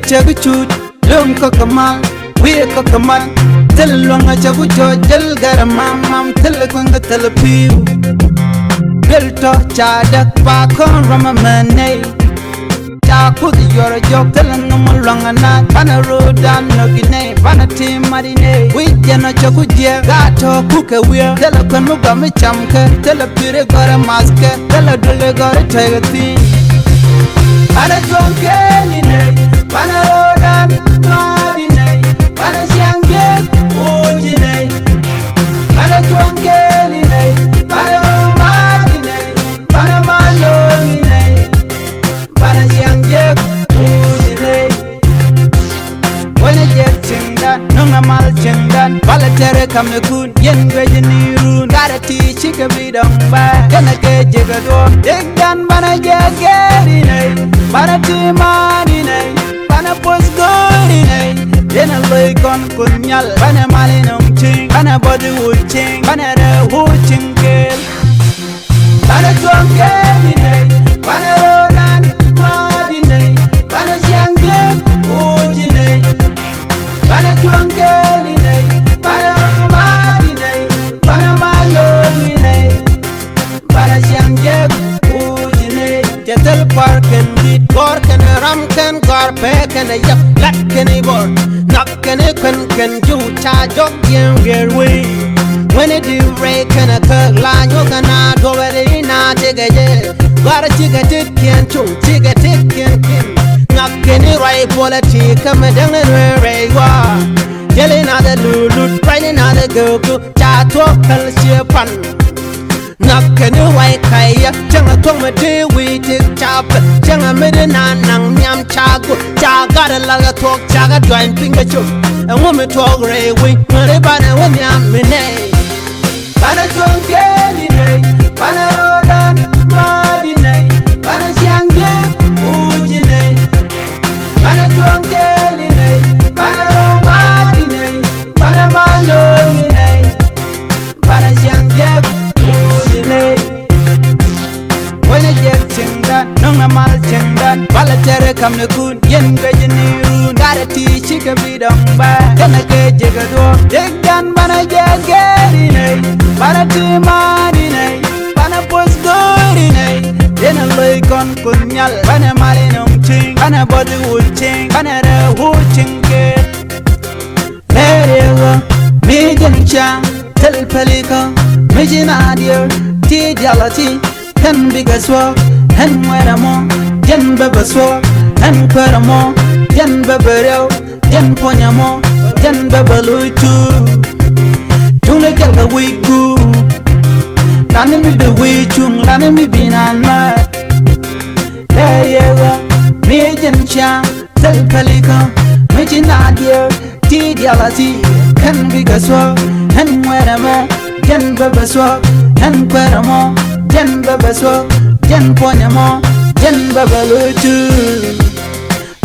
chaguchut lum ko kamal we ko kamal tel longa chagucho jel garamam mam tel kwanga tel piu bel to cha dak pa kon ramamane cha kud yor jok tel no longa na bana rodan no gine bana tim marine we jeno chaguje gato kuke we tel kwanu gam chamke tel pire gara maske tel dole gara tagati bana tonke ni ne bana rodan marine bana siange ojine bana tonke ni ne bana marine bana malo ni ne bana siange ojine when je chindan nunga mal chindan bala tere kamne kun yen gejini run gara ti chike bidong ba kana ke jegado degdan bana jegeri ne bana ti mani ne bana pos gori ne yena loy kon kunyal bana malinum ching bana body wuching bana re wuching kel bana tonke ne bana ronan madi ne bana siange ojine bana tonke ne bana madi ne bana malo ne bana siange ojine jetel parken dit gorken ramken garpeken yap lakken bor nakken ken ju cha jok yen gerwe when it do break and a cut line you gonna do it na tigeje gar tigetit ken chu tigetit ken nakken right politic come down and rewa yelling at the lulu training at the go cha to kal shepan nakken white kaya changa tong me de we tik chap changa me de nan nang nyam cha go cha got a laga talk cha ga join finger chuk and woman talk re we mare bana when yam me ne bana tong ke ni ne bana rodan madi ne bana siange uji ne bana tong ke ni ne bana madi ne bana malo ni ne bana siange when I get chindan, nunga mal chindan bala tere kamne kun yen gejini run gara ti chike bidong ba kana ke jegado degdan bana jegeri ne bana ti mani ne bana pos gori ne yena loy kon kunyal bana malinum ching bana body wuching bana re wuching ke lerewa mi jencha tel palika mi jinadir ti jalati hen bigaswa hen weramo jen babaswa hen kweramo jen babareo jen ponyamo jen babaluitu tule kelga wigu lani mi be wichung lani mi binanma leyewa mi jencha tel kalika mi jinadir ti jalati hen bigaswa hen weramo jen babaswa hen kweramo jen babaswa jen ponyamo jen babalutu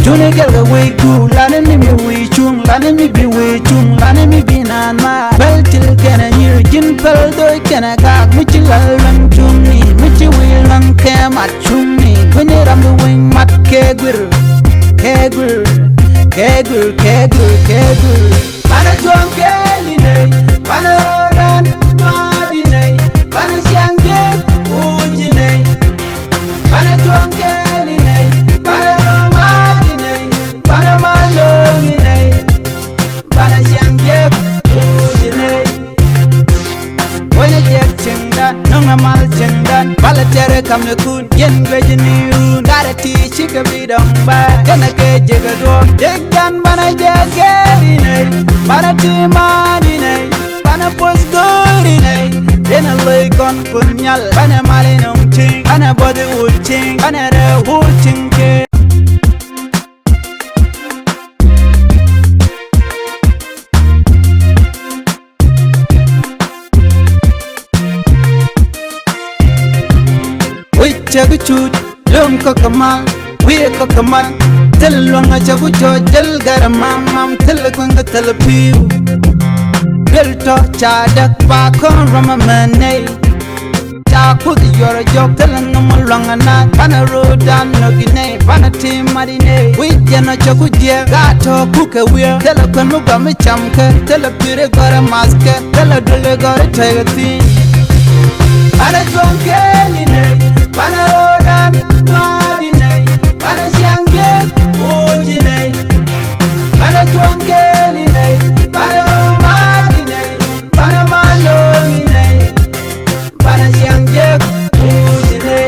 tune kelga wigu lani mi be wichung lani mi be wichung lani mi binanma beltil kena nyir jin peldo kena gag michi lalang chumni michi wilang kemat chumni kwenye ramdu wing mat kegwir kegwir kegwir kegwir kegwir bana tuang keli ne bana rodan madi ne bana siange uji ne bana tuang keli ne bana madi ne bana malo ne bana siange uji ne when I get chindan nunga mal chindan bala tere kamne kun yen gejini run gara ti chike bidong ba kana ke jegado degdan bana jegeri ne bana ti mani ne bana pos gori ne yena loy kon kunyal bana malinum ching bana body wuching bana re wuching ke chaguchut lum ko kamal we ko kamal tel longa chagucho jel garamam mam tel kwanga tel piu bel to cha dak pa kon ramamane cha put your joke, telling no more longer not. Pana road and no guinea, pana team marine. We jana chokudia, gato cook a wheel, tell a panuga me chamke, tell a pure got a mask, tell a dule got a tiger thing. Pana drunk any, pana road and marine, pana shange, ojine, pana drunk any, pana marine, pana malone, pana shange, ojine.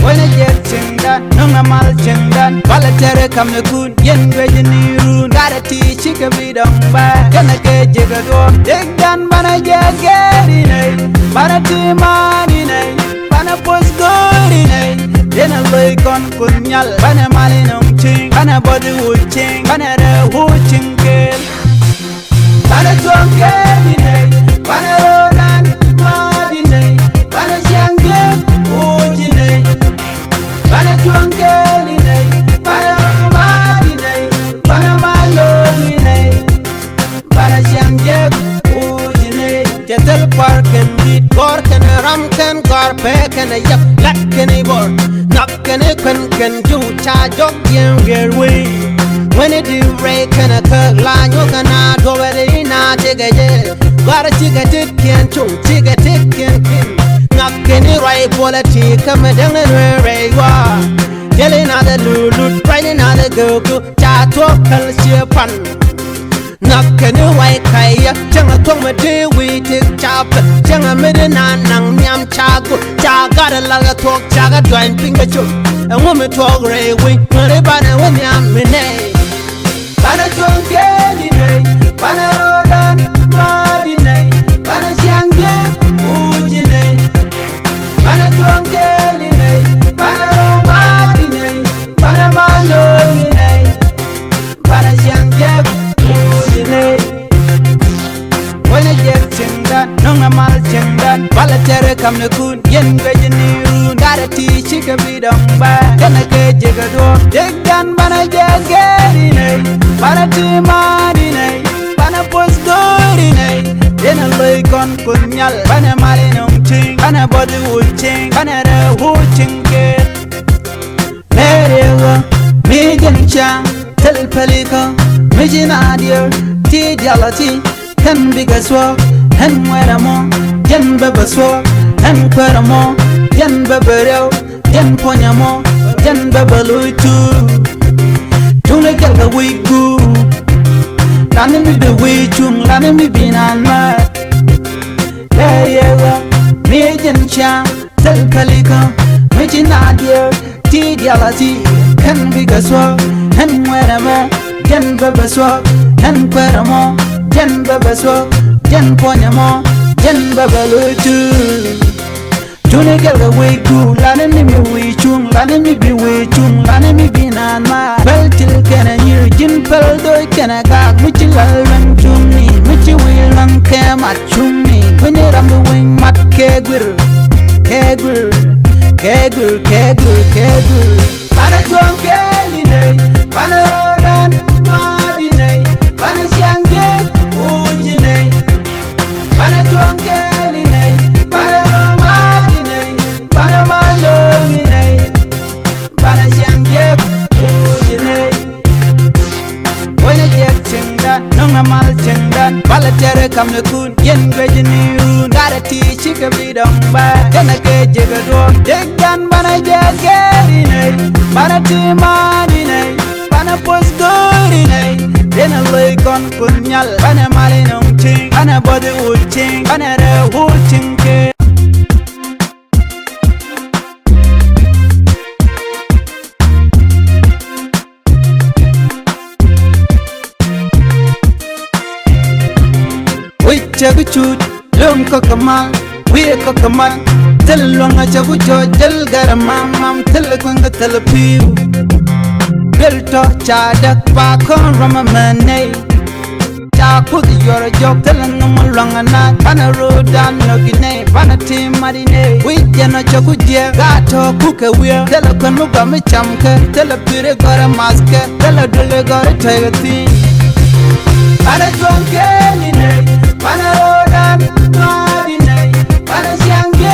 When I get chingan, nunga mal chingan, balatere kamne kun, yen veje niru, gotta teach you can be done by. Gonna get jigado, dig done bana jagerine, bana timanine, bana post goodine. Then I look on kunyal, bana malinum ching, bana body wood ching, bana the wood chingel, bana drunkenine, bana rodan, madine, bana shange, ojine. Bana drunkenine, bana marine, bana malone, bana shange, ojine. Jetel park and lead, cork and ram can gar peck and a yap, black and a board, knock and a can do charge of your way. When it do rake and a kirk line, you cannot go at it, not take a jet. Got a ticket, can't choose, ticket, can't king. Knocking it right, quality, come down and where you are. Telling other lulu, writing other girl, chat to culture pan. Knocking it white kaya, Changa Toma de we take chop, Changa Medina, Nang Yam Chago, Chaga, Laga talk, Chaga, join finger choke, and woman talk railway, whatever, when I'm in. Bana drunkenine, bana rodan, madine, bana shange, ojine. Bana drunkenine, bana madine, bana malone, bana shange, ojine. When I get chingan, nunga mal chingan, balatere kamne kun, yen veje niru, gotta teach you can be done by. Gonna get jigado, dig done bana jagerine. Bana timanine, bana post goodine. Then I look on kunyal, bana malinum ching, bana body wood ching, bana the wood chingel. Merewa, mijin cha, tel pelika, mijin adir, ti dialati, hen bigaswa, hen weramo, yen bebaswa, hen kweramo, yen bebereo, yen ponyamo, yen bebeluitu. Tuna kelga wigu, lani mi be wichung, lani mi binanma. Leyewa, mijin cha, tel pelika, mijin adir, ti dialati, hen bigaswa, hen weramo, yen bebaswa, hen kweramo, yen bebaswa, yen ponyamo, yen bebeluitu. Tuna kelga wigu, lani mi be wichung, lani mi be wichung, lani mi binanma. Beltil kena nyir jin pel doi kena gag michi lalran chumni, michi wilang ke mat chumni. Kwenye rambu wing mat kegwir, kegwir, kegwir, kegwir, kegwir. Bana drunkenine, bana rodan, madine, bana shange, ojine. Bana drunkenine, bana madine, bana malone, bana shange, ojine. When I get chingan, nunga mal chingan, balatere kamne kun, yen veje niru, gotta teach you can be done by. Gonna get jigado, dig done bana jagerine, bana timanine, bana post goodine. Then I look on kunyal, bana malinum ching, bana body wood ching, bana the wood chingel. Chagu chut, lum kokamal, we kokamal. Tell longa chagu jo, jel garamam, mam tell kwanga tell piu. Built up chadak pa kon ramamane. Cha put your job, tell no more longer not. Bana road and no guinea, bana team marine. We jana chagu jia, gato cook a wheel. Tell a kwanuga me chamke, tell a pure got a mask, tell a dule got a tiger thing. Bana drunkenine, bana rodan, madine, bana shange,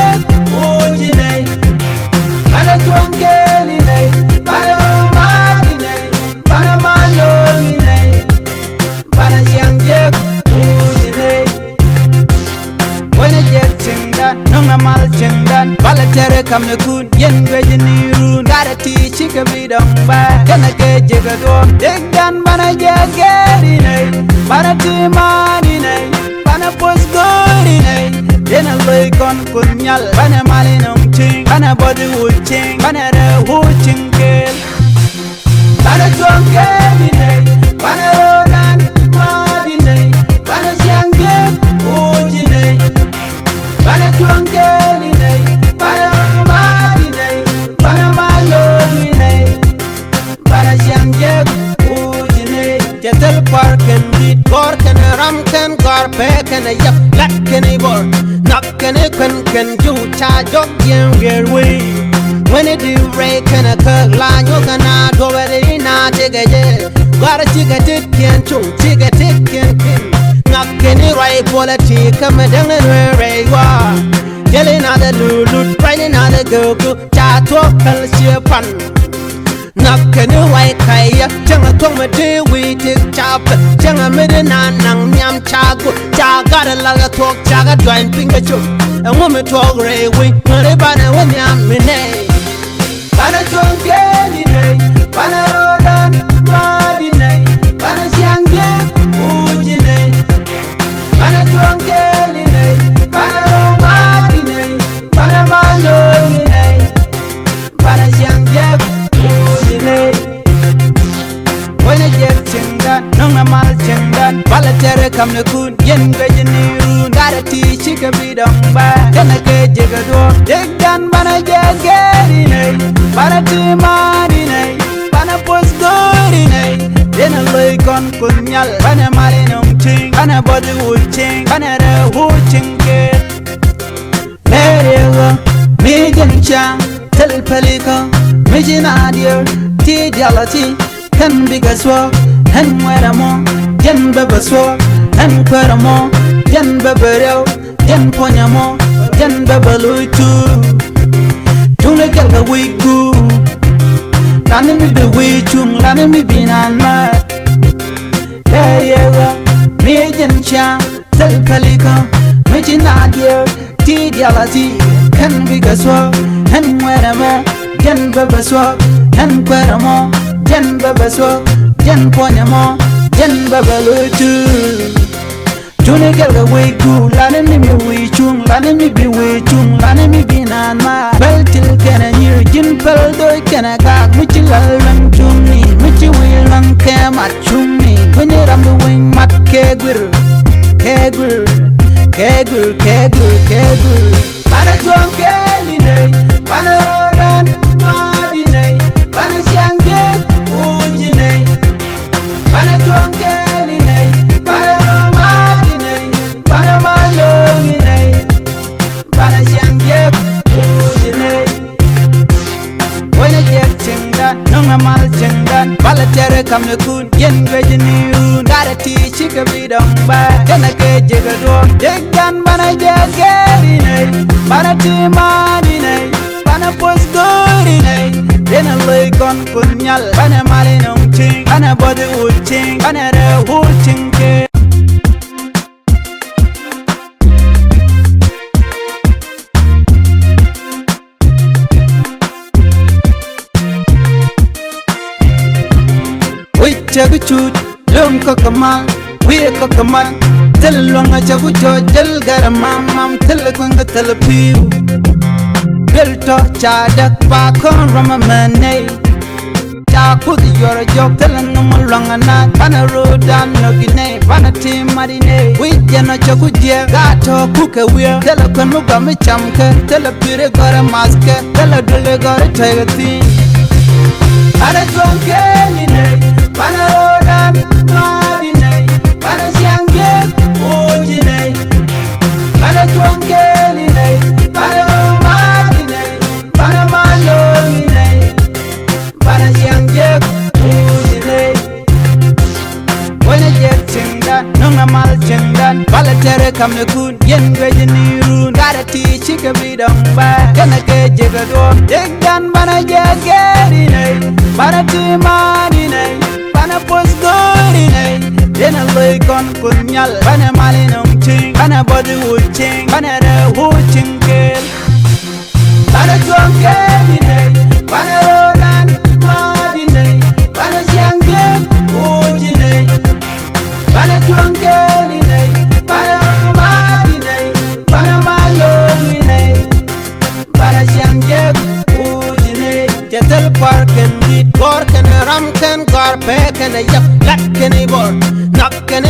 kam ne kun yen gweji ni run Gotta teach you be dong ba Kana ke jiga do Dig dan bana jageri nay Bana timani nay Bana pos gori nay Dena loy kon kunyal Bana mali nung ting Bana body wood ting Bana re wood ting kel Bana tuang kemi nay Bana rodan madi nay Bana siang jem uji nay Bana tuang kemi nay Bana madi nay Bana maloni nay Bana siang jem uji nay Jetel parken dit Gorken ramken garpeken yap Lakken bor Nakken ken ju cha jok yen gerwe When it do break and a cook line, you can not go ready now. Take a jet, got a ticket, can't you? Take a ticket, not any right quality. Come down and where you are. Yelling at the lulu, training at the go, chat talk, and ship fun. Not any white kaya, Changa Toma day we take chop, Changa Medina, Yam Chago, Chaga, Laga talk, Chaga, join finger choke. A woman talk railway, Maribana, when I'm in. Bana tuang keli nay, bana rodan madi nay, bana siang jem uji nay. Bana tuang keli nay, bana madi nay, bana maloni nay, bana siang jem uji nay. Wena jet chingan, nunga mal chingan, bala tere kam ne kun, yen gweji ni run. Gotta teach you be dong ba, kana ke jiga do. Dig dan bana jageri nay. Bana timani nay, bana pos gori nay. Dena loy kon kunyal, bana mali nung ting, bana body wood ting, bana re wood ting ke. Merego, mi jencha, tel peliko, mi jinadio, ti dialati, hen bigaswo, hen weramo, jen bebaswo, hen kweramo, jen bebereo, jen ponyamo, jen bebeluitu. Tuna kelga wiku Lani mi be wichung Lani mi binanma Leyewa Mi jencha Tel kalika Mi jinadia Ti dialati Ken bigaswa Hen weramo Jen bebaswa Hen kweramo Jen bebaswa Jen ponyamo Jen bebelutu Tuna kelga wiku Lani mi be wichung Lani mi be wichung Lani mi binanma Beltil kena nyir jin pel doi kena kak Michi lalang chumni Michi wilang ke mat chumni Kwenye ramdu wing mat kegwir Kegwir Kegwir Kegwir Kegwir Bana tuang keli nay Bana rodan madi nay Bana siang jem uji nay Bana tuang keli nay Bana madi nay Bana maloni nay Bana siang jem uji nay Wena jet chingan, nunga mal chingan Bala tere kam ne kun, yen gweji ni run Gotta teach you be dong ba Kana ke jiga do Dig dan bana jageri nay Bana timani nay Bana pos gori nay Dena loy kon kunyal Bana mali nung ting Bana body wood ting Bana re wood ting ke Chagu chut, lum kokamal, we kokamal. Tell longa chagu cho, jel garamam, mam tell kwanga tell piu. Bill talk chadak pa kon rama mane. Chakud yora jok tell no longa na. Bana rodan nogine, bana team marine. We jana chagu je, gato kuka weir. Tell a kwanuga me chamke, tell a pure gara maske, tell a dule gara tagati. Bana chonke ni nay. Bana rodan madi nay, bana siang jem uji nay. Bana tuang keli nay, bana madi nay, bana maloni nay. Bana siang jem uji nay. Wena jet chingan, nunga mal chingan Bala tere kam ne kun, yen gweji ni run Gotta teach you be dong ba Kana ke jiga do Dig dan bana jageri nay Bana timani nay Bana pos gori nay Dena loy kon kunyal Bana mali nung ting Bana body wood ting Bana re wood ting kel Bana tuang keli nei, bana rodan madi nei, bana siangge uji nei, bana tuang keli nei, bana madi nei, bana malongi nei, bana siangge uji nei. Jetel parken dit gorken ramken garpeken yap lakken ibor, nakken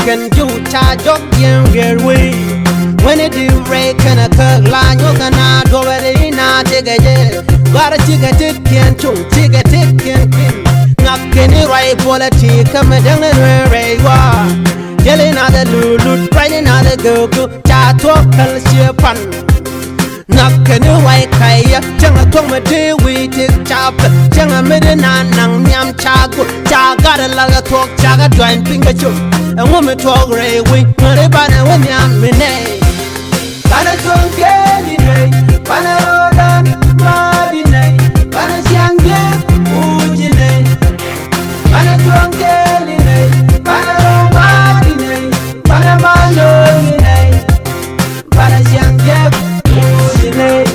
ken ju cha jok yen gerwi. When it do break and a cook line, you can not go at it, not take a jet. Got a ticket, can't choose, ticket, can't pin. Knocking it right, quality, coming down and where you are. Yelling at the lulu, riding at the go, chat talk, ship fun. Knocking it white kaya, Jang a tongue, we take chop, Jang a midden and yam chago, Chaga laga talk, Chaga joint finger choke. A woman talk railway, not a banner when yam minay. Bana tuang keli nei, bana rodan madi nei, bana siangge uji nei. Bana tuang keli nei, bana romadi nei, bana malongi nei, bana siangge uji nei.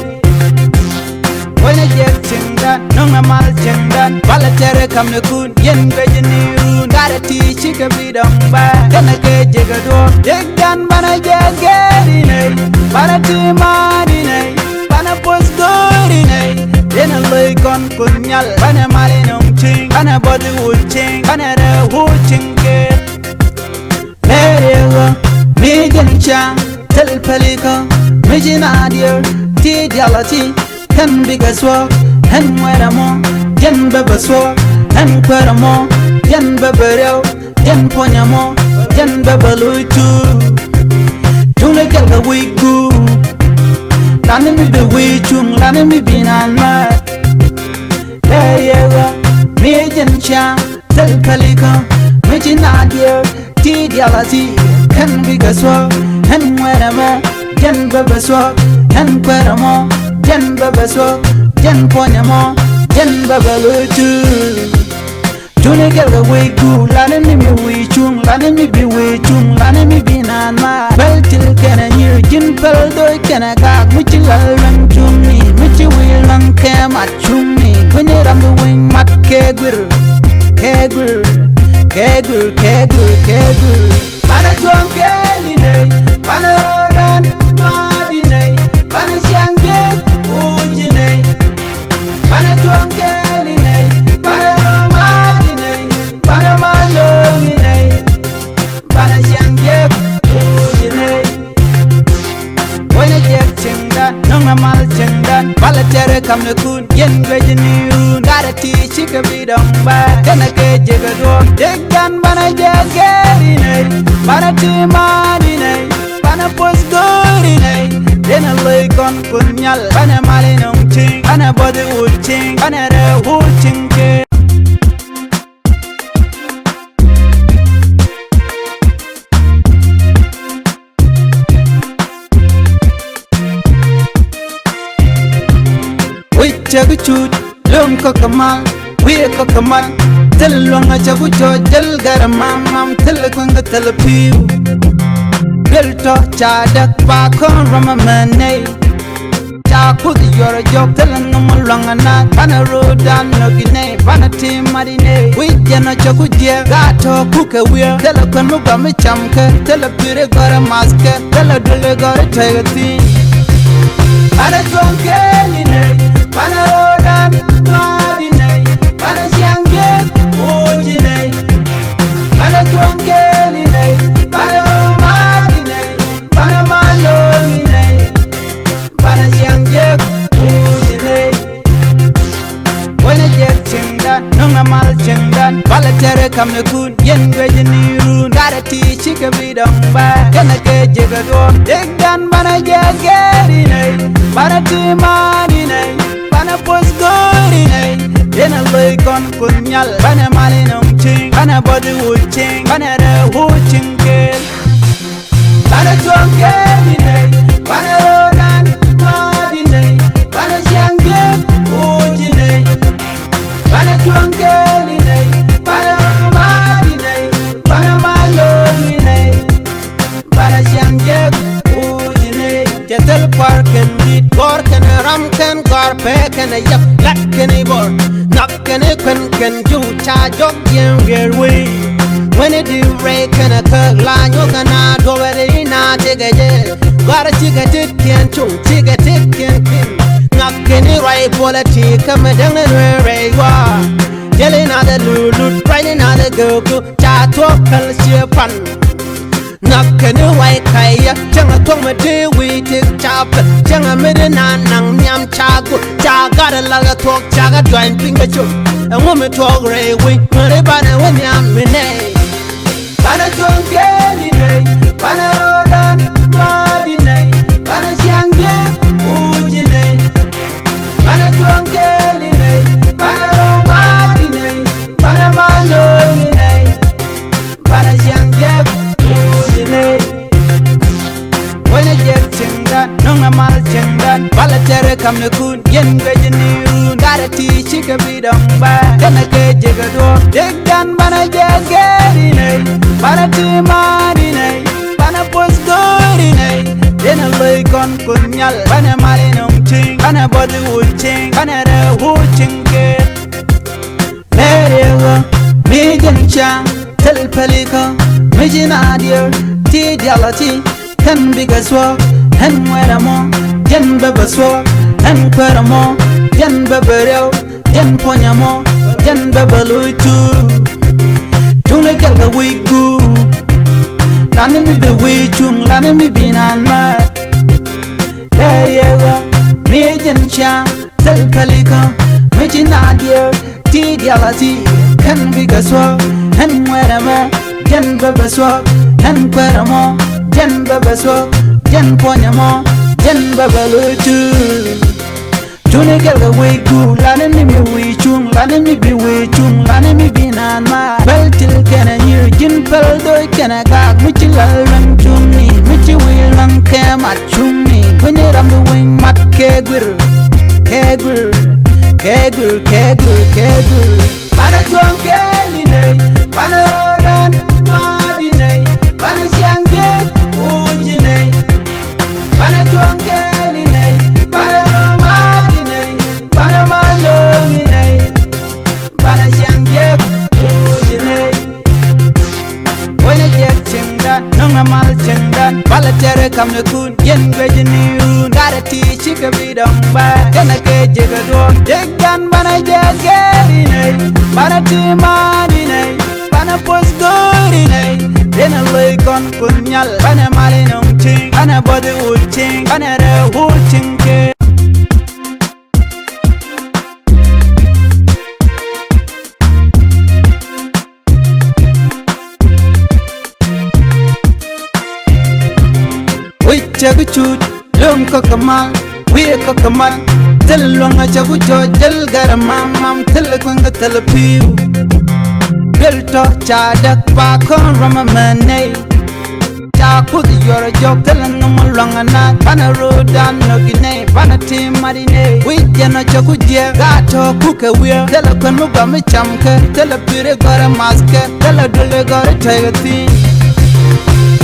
When I get chindan, nunga mal chindan, bala tere kam ne kun, yen beje niru, gara ti chika bidong ba, kana ke jega do, jegdan bana jegeri nei. Bana timari nei, bana postori nei. Dena loy kon kunyal, bana mali nung ching, bana body wood ching, bana re wood ching ke. Merego, mi jencha, tel pelika, mi jinadio, ti dialati, hen bigaswa, hen weramo, jen bebaswa, hen kweramo, jen bebereo, jen ponyamo, jen bebeluitu. Jung le kel ga we go, lani mi be we chung, lani mi be nan ma. Le yega, mi jencha, tel kalika, mi jinadio, ti dialati, hen bigaswa, hen weramo, jen bebaswa, hen kweramo, jen bebaswa, jen ponyamo, jen bebelutu. June kel ga we go, lani mi we chung, lani mi be we chung, lani mi be nan ma. Till can a year gin pel do can a gag which you learn to me, which you will on cam at chummy. When you're on the wing, mat kegger, kegger, kegger, kegger, kegger. Bana tuang keli nei, bana rodan madi nei, bana siangge uji nei. Bana tuang keli nei, bana madi nei, bana malongi nei, bana siangge uji nei. When I get chindan, nunga mal chindan, bala tere kam ne kun, yen beje niru, gara ti chika bidong ba, kana ke jega do, jegdan bana jegeri nei, bana ti mani nei, bana postori nei, dena loy kon kunyal, bana mali nung ching, bana body wood ching, bana re wood ching ke. Jagu chut, lum kokamal, we kokamal. Tell longa jagu cho, jel garamam, tell kunga tell piu. Girl talk chadak pa kon ramamane. Chakut you're a joke, telling no more long and not. Pana road down nogine, pana team marine. We jana jagu jia, gato cook a wheel. Tell a kanuga me chamka, tell a pure got a mask, tell a dule got a tiger thing. Pana drunk any bana rodan madi nei, bana siangge uji nei. Bana tuang keli nei, bana madi nei, bana malongi nei, bana siangge uji nei. When I get chindan, nunga mal chindan, bala tere kam ne kun, yen beje niru, gara ti chika bidong ba, kana ke jega do, jegdan bana jegeri nei, bana ti madi nei. Bana postori nei, dena loy kon kunyal, bana mali nung ching, bana body wood ching, bana re wood ching ke. Bana tuang keli nei, bana rodan madi nei, bana siangge uji nei. Bana tuang keli nei, bana madi nei, bana malongi nei, bana siangge uji nei. Jetel parken dit, gorken ramken gar. a yap, lat can a bor, knock can a can do charge up your way. When it do break and a curl line, you cannot go at it, not take a jet. Got a ticket, can't choose, ticket, can't pin. Knock any right quality, come down and where you are. Yelling at the lulu, riding at the girl, chat talk, culture fun. Knock any white kaya, chang a tongue with day, we take chop, chang a midden and yam chago, chaga a laga talk, chaga joint finger chop. A woman talk ray, we put a banner when yam renee. Bana don't get it, Bana Rodan, Madine, Bana Shange, Ujine, Bana don't get it, Bana Madine, Bana Mano, Bana Shange, Ujine. When I get chingan, no mal chingan, Balatere come the coon, yen veggie, got a tea, chicken be done by, then I get jigado, dig down, Bana Jagger. Para ti marine, para pues gorine. Dena loy con punyal, para marinum ching, para body wood ching, para the wood chinke. Merego, mijin chang, tel pelico, mijin adio, ti dialati, hen bigaswa, hen weramo, yen bebaswa, hen queramo, yen bebereo, yen ponyamo, yen bebeluitu. Tuna kelga we go, lani mi be we chung, lani mi be nan ma. Merego, mijin chang, tel pelico, mijin adio, ti dialati, hen bigaswa, hen weramo, yen bebaswa, hen queramo, yen bebaswa, yen ponyamo, yen bebeluitu. Tuna kelga we go, lani mi we chung, lani mi be we chung, lani mi be nan ma. Bel til kena nyir jin pel doi kena gag, michi lal rang chumni, michi we lang ke mat chumni. When you ram the wing mat kegwir, kegwir, kegwir, kegwir, kegwir. Bana tuang keline, bana rodan madine, bana shange ujine. Bana tuang keline, bana madine, bana malongine, bana shange ujine. When I get chingan, no mal chingan, Balatere come the coon, yen veggie, got a tea, chicken be done by, then I get jigado, dig down, bana jaggerine, bana tea marine, bana pues gorine, then I lay con punyal, bana marinum ching, bana body wood ching, bana the wood chinke. Chagu chut, lum kokamal, we kokamal. Tell longa chagu jo, tell garamam, mam, tell kwanga tell piu. Built up chadak pa kon ramamane. Chakut you're a joke, tell no more long and not. Pana road down no guinea, pana team marine. We jana chagu jia, gato cook a wheel. Tell a kwanuga me chamka, tell a pure got a mask, tell a dule got a tiger thing.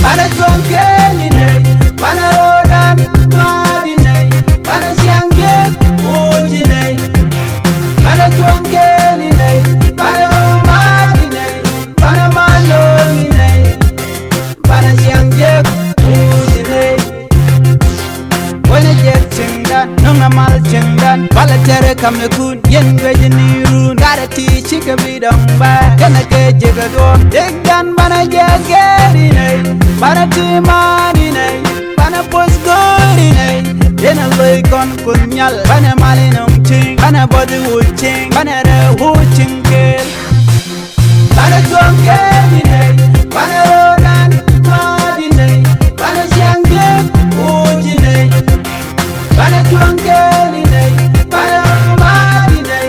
Pana drunk any. Bana rodan madine, bana shange ujine. Bana tuangeline, bana madine, bana malongine, bana shange ujine. When I get chingan, no mal chingan, Balatere come the coon, yen veggie, got a tea, chicken be done by, then I get jigado, dig down, bana jaggerine, bana ti marine. Bana pues gorine, then I lay con punyal, bana malinum ching, bana body wood ching, bana the wood chinke. Bana tuang keline, bana rodan madine, bana shange ujine. Bana tuang keline, bana madine,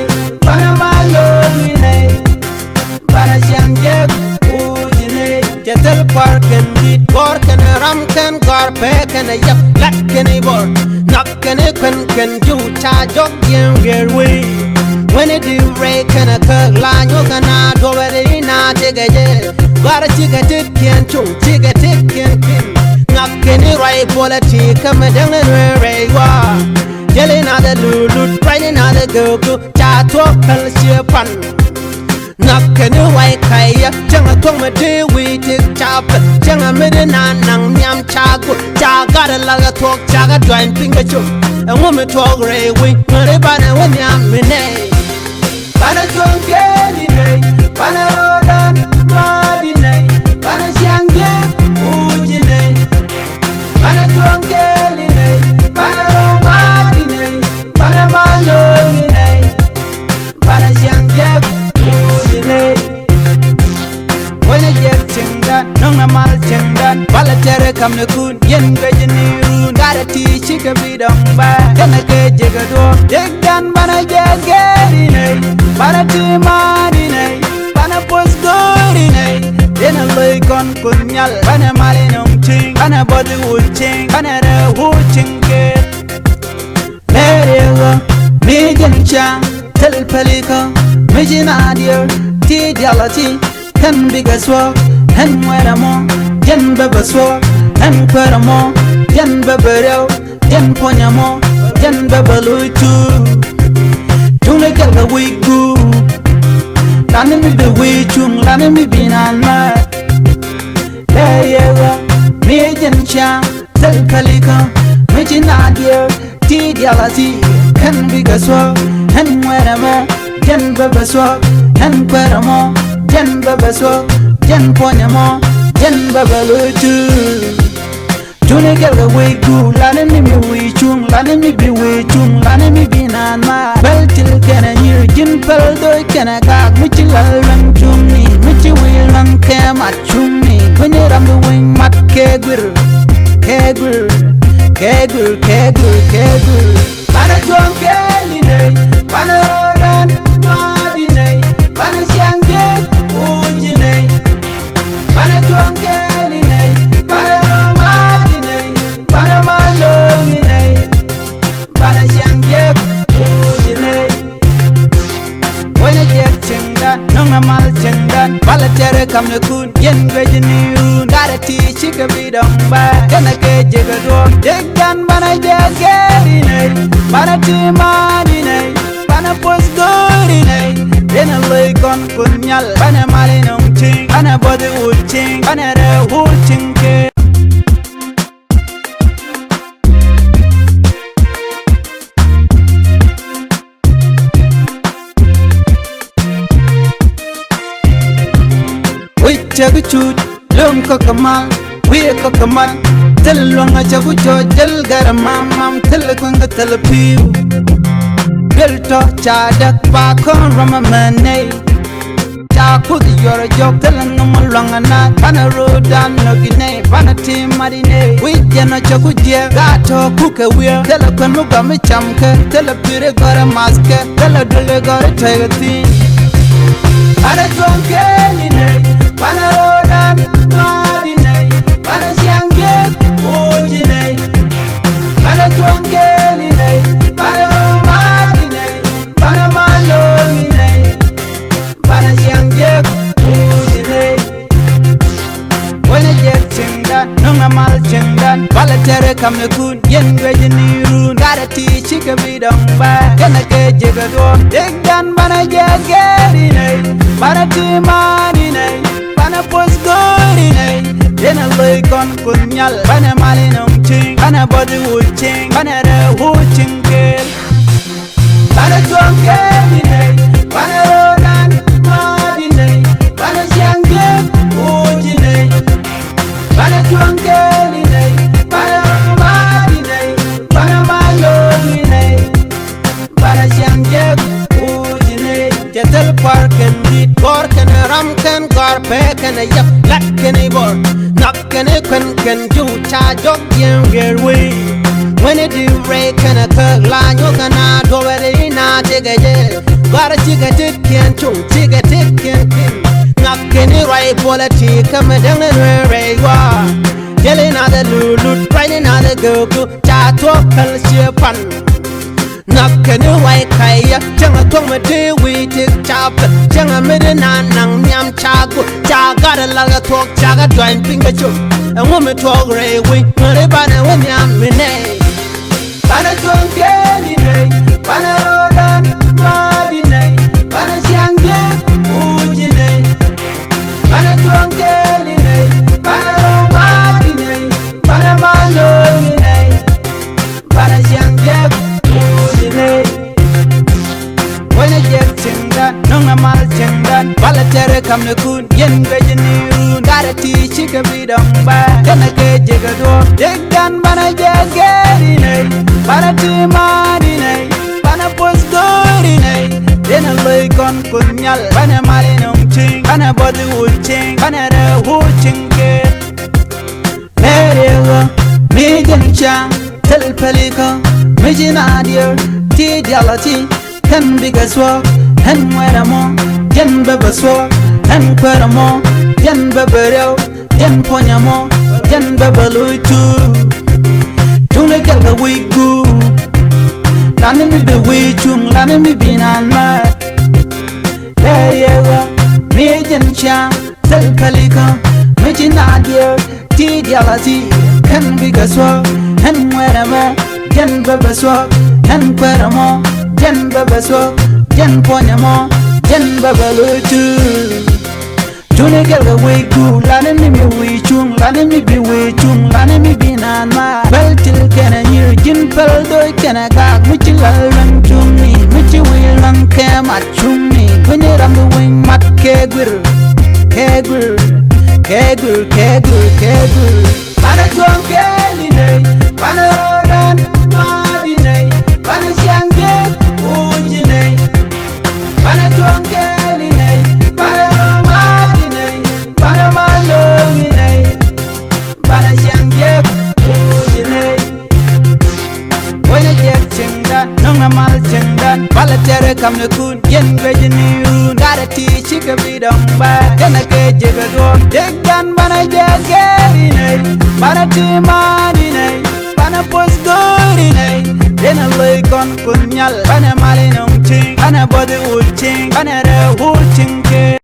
bana malongine, bana shange ujine. Jetel park and beat, pork and ram can carpet and a yap, lat can a bor, knock can a can do charge up your way. When it do break and a curl line, you cannot go at it, not take a jet. Got a ticket, can't choose, ticket, can't pin. Knock any right quality, come down and where you are. Yelling at the lulu, riding at the go, Chato, Pelsiapan. Knocking away, Kaya, Janga Toma de we take chop, Janga Medina, Yam Chago, Jaga, Laga talk, Jaga, join finger choke, a woman talk railway, Maribana, when Yam Rene. Panatron Kelly, Panarodan, Madine, Panasyange, Ujine, Panatron Kelly, Panaro Madine, Panamano, Panasyange. When I get chingan, no mal chingan, Balatere come the coon, yen veggie gotta teach you can be done by. Then I get jigado, dig done, but I get getting Banati marine, Banapos goring, then a lake on punyal, Banamalinum ching, Banabody wood ching, Banada wood ching. Merrill, Megan Chang, Tell Pelico, Mijinadio, T. Jalati. Hen bigger swag, hen where more, yen beba swag, hen per more, yen beba, yen ponamo, yen beba luitu. Tuna get the week goo, landing me the way chung, landing me being on my. There you me agent cha, tell Calico, Mijin Adia, T. Dialati, hen bigger swag, hen where more, yen beba swag, hen per more. Jen baba so, jen ponyamo, jen baba lutu. June get the way go, lani me we chung, lani me be we chung, lani me be nan ma. Bell till can a year, jin pel do can a gag, michi lang chumni, michi we lang cam at chumni. When you're on the wing, mat kegul, kegul, kegul, kegul, kegul. Panatron Kelly, Panarodan, Madine, Panasyange. Ujine, Panatron Kelly, Panamadine, Panamalone, Panasyange, Ujine. When I get chingan, no mal chingan, Balatere come the coon, yen veggie gotta teach you can be done by. Then I get jigado, dig done, but I just get in, Panati Madine, Panapos goring. Then I lay on punyal, Panamalinum ching, Panabody wood ching, Panada wood ching. We take a shoot, Lum Cocamal, we a cocaman, tell long a chabucho, tell got a mam, tell a quanga, tell a pew. Built up chadak back on Ramamane. Chaku you're a joke telling no more long and not Pana road down Nogine, Panati Marine. We jana chakuja, gato cook a wheel, tell a Kanuka me chamka, tell a pure got a mask, tell a dule got a tiger thing. Panatron Kelly, Pana road down Marine, Panasyange, Ujine, Panatron Kelly, mal chingan, Balatere come the coon, yen veggie gotta teach you can be done by. Then I get jigado, dig done, but I just get in, Panati Marine, Panapos goring, then I lay on punyal, Panamalinum ching, Panabody wood ching, Panada wood ching. Panatron Kelly, Panarodan, Madine, Panasyange, Ujine, Panatron Kelly, Panamadine, Panamalone, Panasyange, Ujine. Jetel Park and Reed, Cork and Ramken, Garpek and a Yap, Black and a Bor, Knock and a Quenken, Ju, Chajok, Yang, way. When it do break and a curl line, you cannot go at it, not take a jet. Got a ticket, can't choose, ticket, can't pin. Not any right quality, come down the way. Yelling at the lulu, riding at the go, Chato, Pelsiapan. Not any white kaya, Janga Toma de we take chop, Janga Medina, Yam Chago, Jaga, Laga talk, Jaga, join finger choke. A woman talk railway, Maribana, when Yam Rene. tuangkeli nei, bana rodan madi nei, bana siangye uji nei, bana tuangkeli nei, bana romadi nei, bana maloni nei, bana siangye uji nei. Wena jet chindan, nunga mal chindan, bala tere kamne kun, yen gajiniru, gara ti chika bidong ba, kena ke jigado, jegdan bana jageri nei, bana ti madi nei, bana postori nei, dena loy kon kunyal, bana mali nung ching, bana body wood ching, bana re wood chingke. Nerego, mi jenchang, tel peliko, mi jinadir, ti dialati. Hen bigger swag, hen where mo, yen bebe swag, hen quere mo, yen bebe reo, yen ponya mo, yen bebe lui tu. Tune gelga we go, lani mi be we chung, lani mi be nan ma. There you go, me jen cha, tel kalika, me jinadia, ti dialati. Hen bigger swag, hen where mo, yen bebe swag, hen quere mo. Jen bebe swag, jen ponya mo, jen bebe lutu. June gelga we go, lani mi we chung, lani mi be we chung, lani mi be nan ma. Bel til kena nyir, jin pel doi kena gag, michi lalang chung ni, michi we lang ke mat chung ni. Kwenye ramdu wing mat kegwir, kegwir, kegwir, kegwir, kegwir. Bana tuang keli nei, bana rodan madi nei, bana siang uji nei, bana tuangkeli nei, bana romadi nei, bana malongi nei, bana siangjek uji nei. Wena jek cengdan, nunga mal cengdan, bala tere kamne kun, yen gajiniru, gara ti chika bidong ba, kena ke jegado, jegdan bana jageri nei, bana ti madi nei, bana posgori nei. Dena loy kon kunyal, bana mali nung ching, bana body wood ching, bana re wood chingke.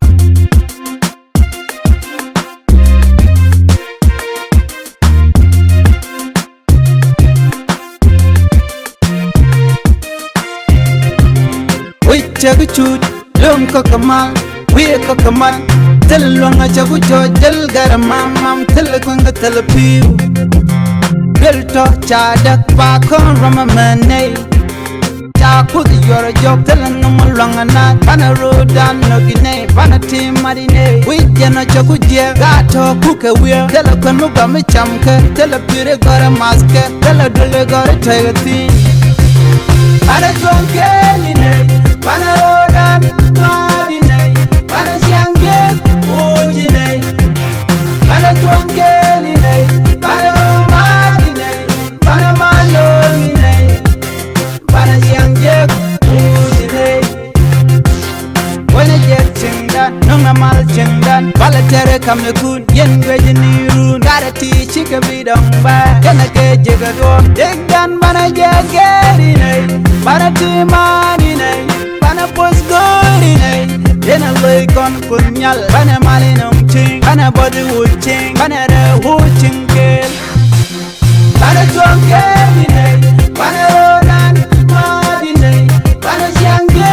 We chagu chut, lum kokamal, we kokamal, tel longa chagu chut, tel garamam mam, tel kunga tel piu. Bil talk chadak pa kon rama mane, cha kud yora job telang ngulanga na, bana rodan no gine, bana team marine. We jeno chaku je, gato kuke weir, tela kon muga me chamke, tela pire gore maske, tela dule gore tagati. Bana tuangkeli nei, bana rodan madi nei, bana siangge uji nei, bana tuangkeli nei, bana romadi nei, bana malongi nei, bana siangge uji nei. Wena jek cengdan, nunga mal cengdan, bala tere kamne kun, yen gajiniru, gara ti chika bidong ba, kena ke jegado, jegdan bana jageri nei, bana ti madi nei, bana posgori nei. Dena loy kon kunyal, bana mali nung ching, bana body wood ching, bana re wood chingke. Bana tuangkeli nei, bana rodan madi nei, bana siangge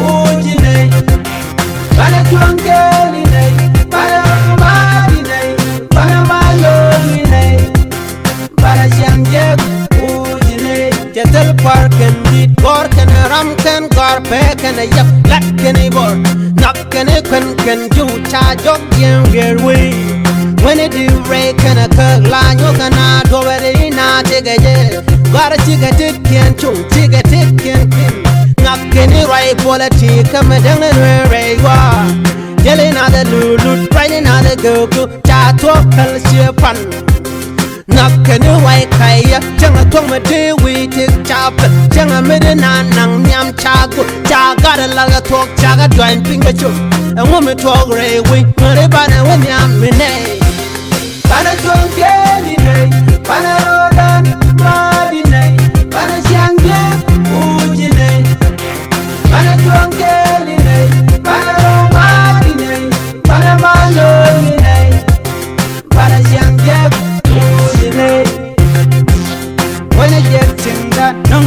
uji nei, bana tuangkeli nei, bana romadi nei, bana malongi nei, bana siangge uji nei. Jetel parken dit, gorken ramken, garpeken yap, lakken bor, nakken ken ju cha jok yen gerwe. When it do break and a curl line, you can not do it in a ticket. Got a ticket, can't you? Ticket, can't pin. Not any right quality, come down and where you are. Yelling at the lulu, riding at the go, chat walk, pan. Not any white kaya, Janga Toma de we take chop, Janga Medina, Yam Chago, Jaga, Laga talk, Jaga, join finger chop, and woman talk railway, Maribana, when Yam Mine. Bana tuangkeli nei, bana rodan madi nei, bana siangge uji nei, bana tuangkeli nei, bana romadi nei, bana malongi nei, bana siangge uji nei. Wena jet cengdan, nung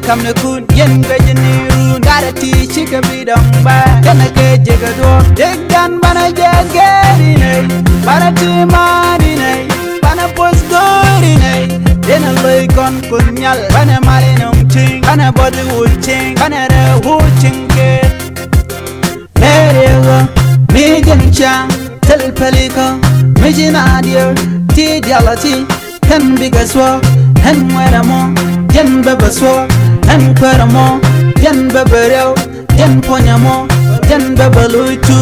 kam ne kun yen bejni run gara ti chika bidong ba kana ke jegado degan bana jageri nei para ti mani nei bana postori nei dena loy kon kunyal bana mali nong ting bana body wuching bana re wuching ke lerewa mi gencha tel pelika mi jinadir ti dialati kan bigaswa hen weramo yen babaswa hen kwaramo yen babareo yen ponyamo yen babaluitu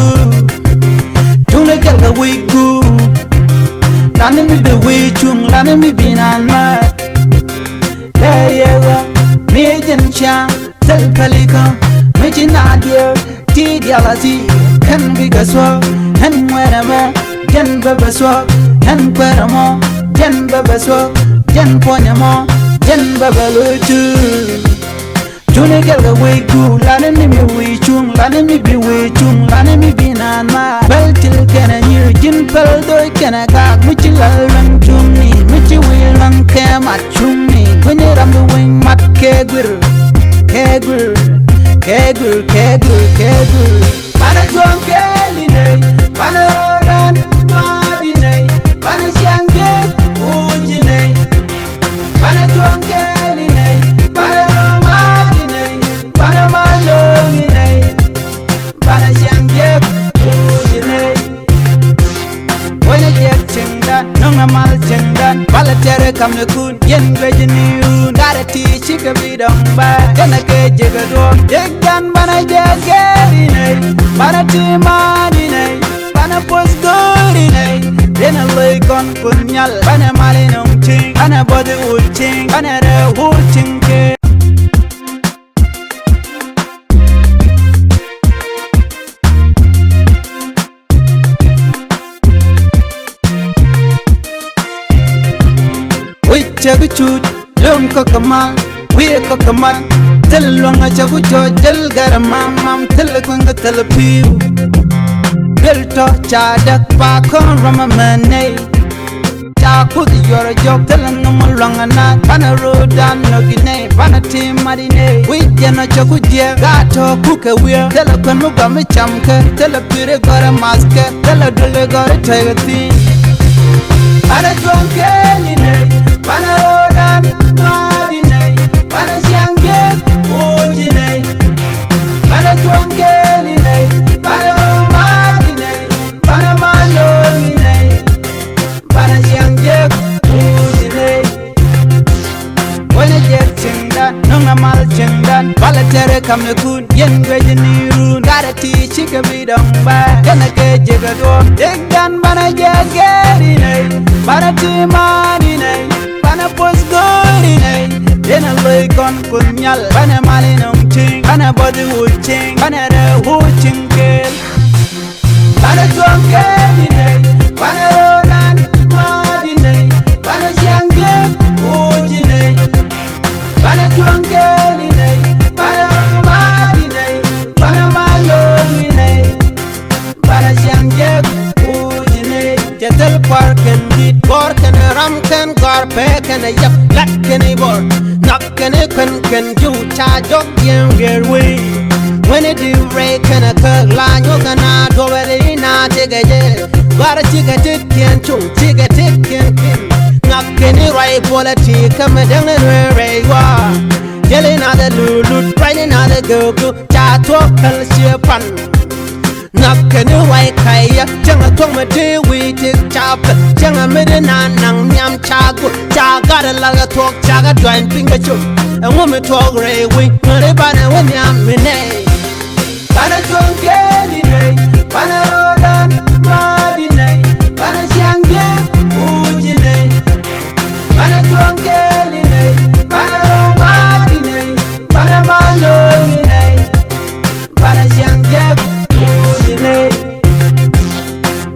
tule galga wigu lani mi be wichung lani mi binanma leyewa mi jencha tel palika mi jinadir ti dialati kan bigaswa hen weramo yen babaswa hen kwaramo yen babaswa yen ponyamo yen babaluitu tune galga wigu lani mi wichung lani mi bi wichung lani mi binanma beltil kena nyir jin peldo kena gag michi lalran chumni michi wilang kemat chumni kwenye ramdu wing mat kegwir kegwir kegwir kegwir kegwir mana tuang keline mana oran madine mana siangge ujine mana tuang keline mana madine mana malongine mana siangge ujine wena jek cengdan nonga mal cengdan bala tere kam ne kun yen bejni run gara ti chika bidong ba kana ke jegado degan bana jageri nei bana ti mani nei bana postori nei dena loy kon kunyal bana mali nong ting bana body wuching bana re wuching ke chagu chut lom ko kamal we ko kamal tel longa chagu cho jel garamam mam tel ko nga tel piu bel to cha dak pa kon rama mane cha ku di yoro jok tel no longa na bana rodan no gine bana tim marine we jena chagu je gato ku ke we tel ko no gam chamke tel pire gara maske tel dole gara tayati ana tonke ni ne bana rodan madine bana siangge ujine bana tuangge line bana madine bana malongine bana siangge ujine wena jet cengdan nonga mal cengdan bala tere kam ne kun yen bejni run gara ti chika bidong ba kana ke jegado degan bana jageri nei bana ti madine bana postori nei dena loy kon kunyal bana mali nong ting bana body wuching bana re wuching ke bana tuangge nei bana rodan madine bana siangge ujine bana tuangge nei bana madine bana malongine bana siangge ujine jetel parken dit borken ramken garpe ken yap lak ken bor nak ken ken ju cha jok yen gerwe when it do ray ken ka la nyo kana do re na tegeje gar tiga tiken chu tiga tiken kin nak ken rai politi kam dang re wa jele na the lulut right na the go cha to kal shepan nakene wai kaya changa tong me de we tik chap changa me de nan nang nyam chagu chaga de la ga tok chaga join pinga chu and woman talk re we mare bana when yam me ne bana tong ke ni ne bana rodan madi ne bana siangge uji ne bana tong ke ni ne bana madi ne bana malo ni ne bana siangge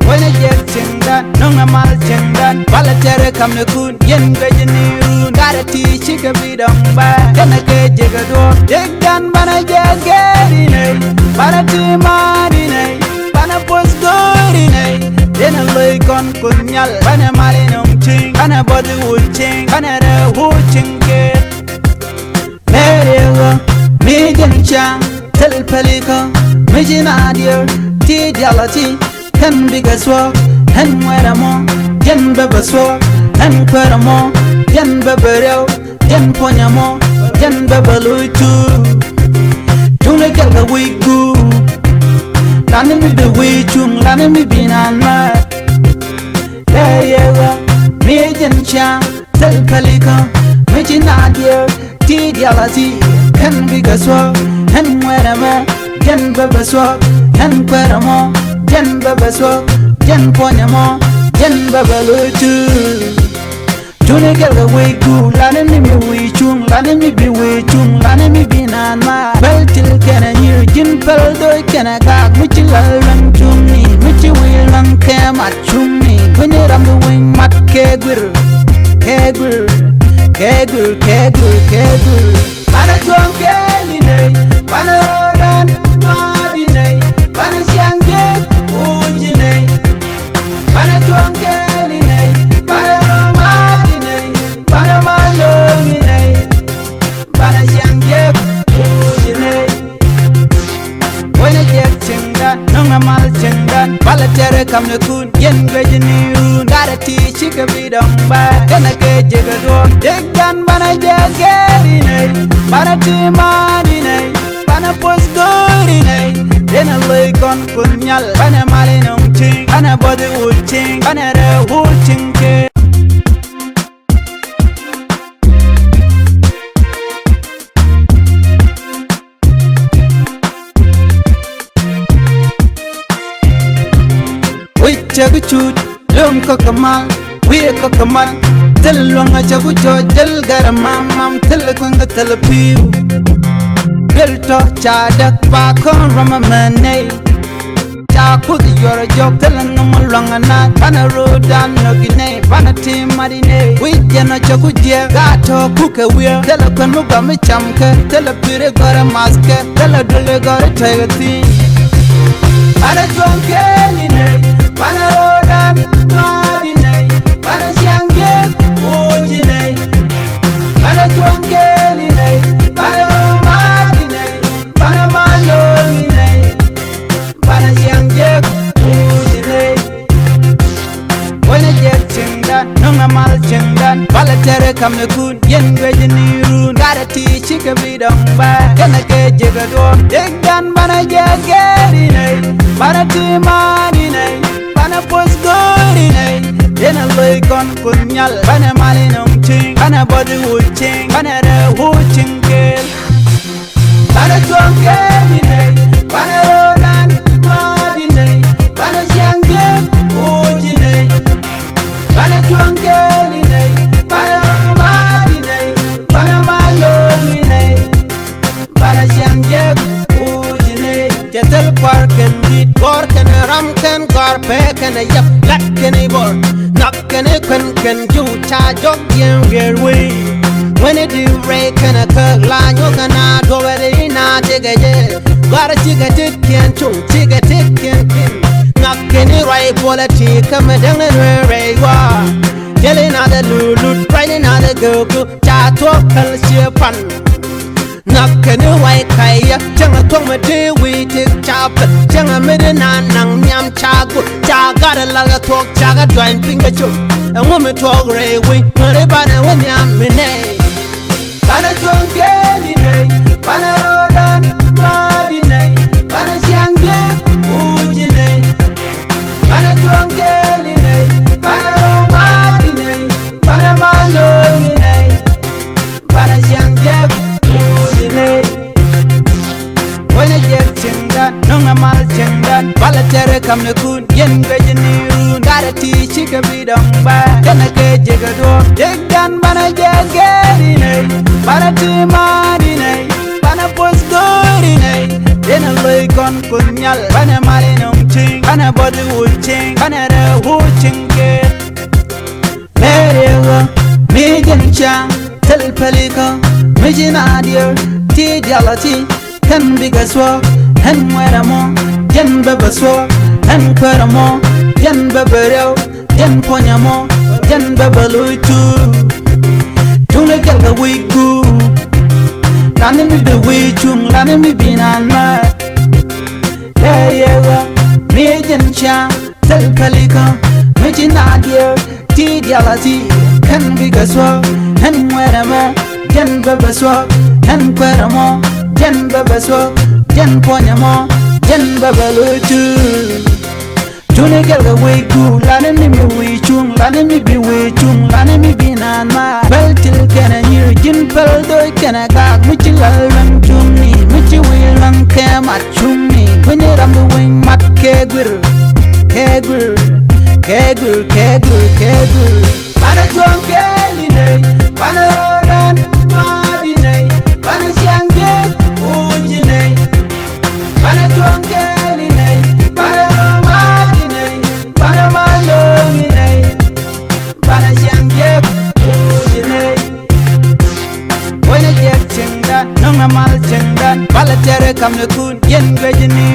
wena jet cengdan nonga mal cengdan bala tere kam ne kun yen bejni run gara ti chika bidong ba kana ke jegado degan bana jageri nei bana ti mani nei bana postori nei dena loy kon kunyal bana mali nong ting bana body wuching bana re wuching ke Leriwa mi jencha tel pelika mi jinadir ti dialati kan bigaswa han weramo jen babaswa han kwaramo jen babareo jen ponyamo jen babalutu tuna kelga wigu lani mi be wichung lani mi binanma Leriwa mi jencha tel pelika mi jinadir ti dialati kan bigaswa han weramo jen babaswa han kwaramo jen babaswa jen ponyamo jen babalutu tuna kelga wigu lani mi be wichung lani mi be wichung lani mi binanma baltil kana nyir jin paldo kana gak michi lalang chumni michi wilang kemat chumni kuni ramdu wing mat kegwir kegwir kegwir kegwir kegwir mana tuang kelinay mana rodan madinay mana siangge ujinay mana tuang kelinay mana romadinay mana malonginay mana siangge ujinay Wena jek cengdan, nunga mal cengdan Bala tere kamne kun, yen gweji nirun Gara ti chika bidong ba, kena ke jega duom Degdan bana jageri nay, bana ti mani nay Bana pos gori nay, dena loy kon kunyal Bana mali nung ching, bana body wood ching Bana re wood ching ke Chagu chut, lum kokamal, we kokamal. Tel longa chagu cho, jel garamam mam, tel konga tel piu. Belto chadak pa kon rama mane. Cha put your job, tel numu longa na. Bana rodan nogine, bana team marine. We jena chagu je, gato kuke weir. Tel kon muga me chamke, tel pire gara maske, tel dule gara tagati. Bana chonke line. Bana rodan madinay, bana siangge ujinay, bana tuangkelinay, bana romadinay, bana malonginay, bana siangge ujinay. Wena jek cengdan, nunga mal cengdan, bala tere kamne kun, yen gweji nirun, gara ti chika bidong ba, kena ke jega duom, degdan bana jagerinay, bana ti madinay. Bana pos gori nay, dena loy kon kunyal Bana mali nung ching, bana body wood ching Bana re wood ching kel Bana tuang keli nay, bana rodan madi nay Bana siangge uji nay Bana tuang keli nay, bana madi nay Bana malongi nay, bana siangge uji nay Jetel parken dit, gorken ramken Peken a yap, lakken a bor Nakken a ken ju cha jok yen gerwe When it do rake and a kirk line You can not go at it na tigga Got a tigga tick chung, tigga tick kin Nakken a right quality come a down and ray wa Jelly not a lulu, riding not a go Cha talk and ship Nakken a white kaya Changa tonga te we take chop Changa midina nang nyam chago Chaga laga talk chaga join finger chuk And woman talk ray we Mare bana when yam mine Bana tuang keli nay Bana rodan madi nay Bana siangge uji nay Bana tuang keli nay Bana romadi nay Bana malongi nay Bana siangge uji nay Wena jek cengdan, nunga mal cengdan Bala tere kamne kun, yen gweji nirun Gara ti chika bidong ba, kena ke jega duom Degdan bana jageri nay, bana ti madi nay Bana pos gori nay, dena loy kon kunyal Bana mali nung ching, bana body wood ching Bana re wood ching ke Leriwa, mi jencha, tel pelika Mi jinadir, ti dialati Kan bigaswa, han weramo, jen babaswa, han kwaramo, jen babareo, jen ponyamo, jen babalutu. Tuna kelga wigu, Lani mi be we chung, lani mi be nanma. Yeah, me jen cha, tel kalika, me jen nadia, ti dialati, can be gaswa, and where mo, jen babaswa, and where mo, jen babaswa, jen ponyamo, jen babalutu. Tune get away cool, lani mi we chung, lani mi be we chung, lani mi be nanma. Bel till can a year, jin pel do can a gag, michi lang chumni, michi will lang cam at chumni. When you're on the wing, mat kegul, kegul, kegul, kegul, kegul. Pana chuang keline, pana ran, madine, pana siangge, ujine. Pana chuang keline, pana madine, pana malongine, pana siangge, ujine. When I get chingan, nunga mal chingan, balatere kam ne kun, yen gajini.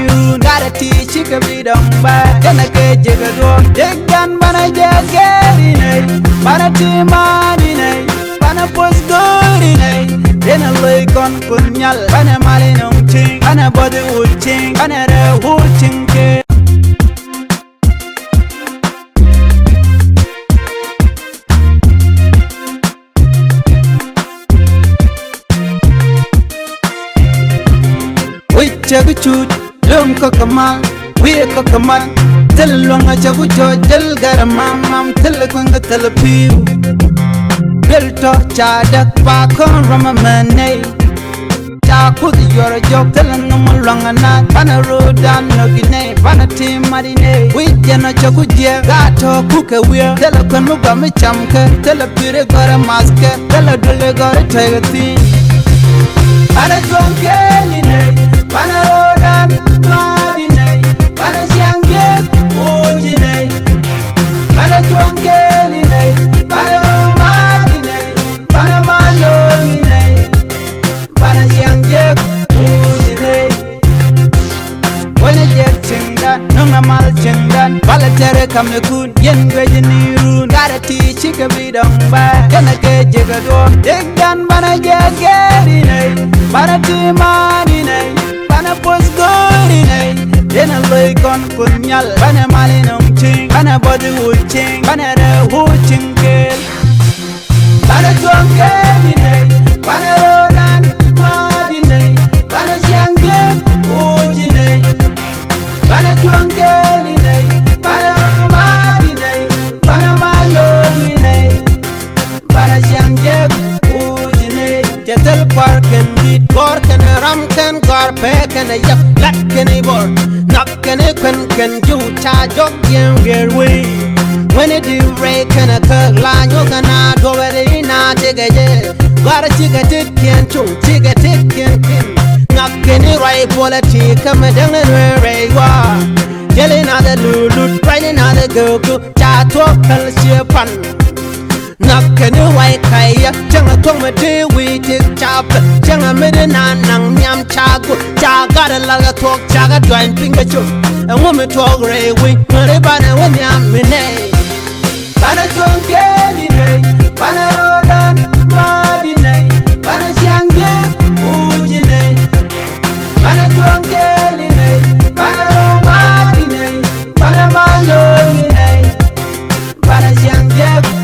Gotta teach you can be done by. Then I get you go. Take gun, but I just get in it. But I team on in it. But I post good in it. Then I look on Punyal. But I'm all in on ching. And a body would ching. And a wood ching. We check it out. Lum kokamal, we kokamal. Tell longa chabu jo, tell garamam, tell kwanga tell piu. Built up chadak back on Ramamane. Chakud, you're a job, telling no more longer not. Pana road down Nogine, Pana team marine. We jana chakuja, gato cook a wheel. Tell a kanuga me chamka, tell a pure got a mask, tell a dole got a tiger thing. Pana drunk in Pana road down. Madine, pana siangge, ujine. Pana chuangeline, pana madine, pana malongine. Pana siangge, ujine. When I get chingan, nunga mal chingan, balatere kam ne kun, yen gajini run. Gotta teach you can be done by. Then I get you go. Take gun, pana get in it. Pana timanine. Pana post good in it. Then I look on Punyal. Pana malin on ching. Pana body wood ching. Pana the wood ching kill. Pana drunk in it. Pana rodan mad in it. Pana siangge wood in it. Pana drunk in it. Pana mad in it. Pana malong in it. Pana siangge wood in it. Jetel park and beat pork and ram can gar peck and a yap black and a board. Knock and a can do charge up your way. When it do rake and a curl line, you cannot go ready now. Take a jet. Got a ticket, can't chew, ticket, can't pin. Knock any right quality, come down and where you are. Yelling at the lulu, riding at the girl, chat talk, ship pan. Knock any white kaya, Janga Toma de we take chop, Janga Medina Nang Yam Chago, Jaga Laga talk, Jaga join finger chop, and woman talk railway, Maribana when Yam Mine. Pana John Kelly, Pana Rodan, Madine, Pana Siangge, Ujine, Pana John Kelly, Pana Madine, Pana Malone, Pana Siangge.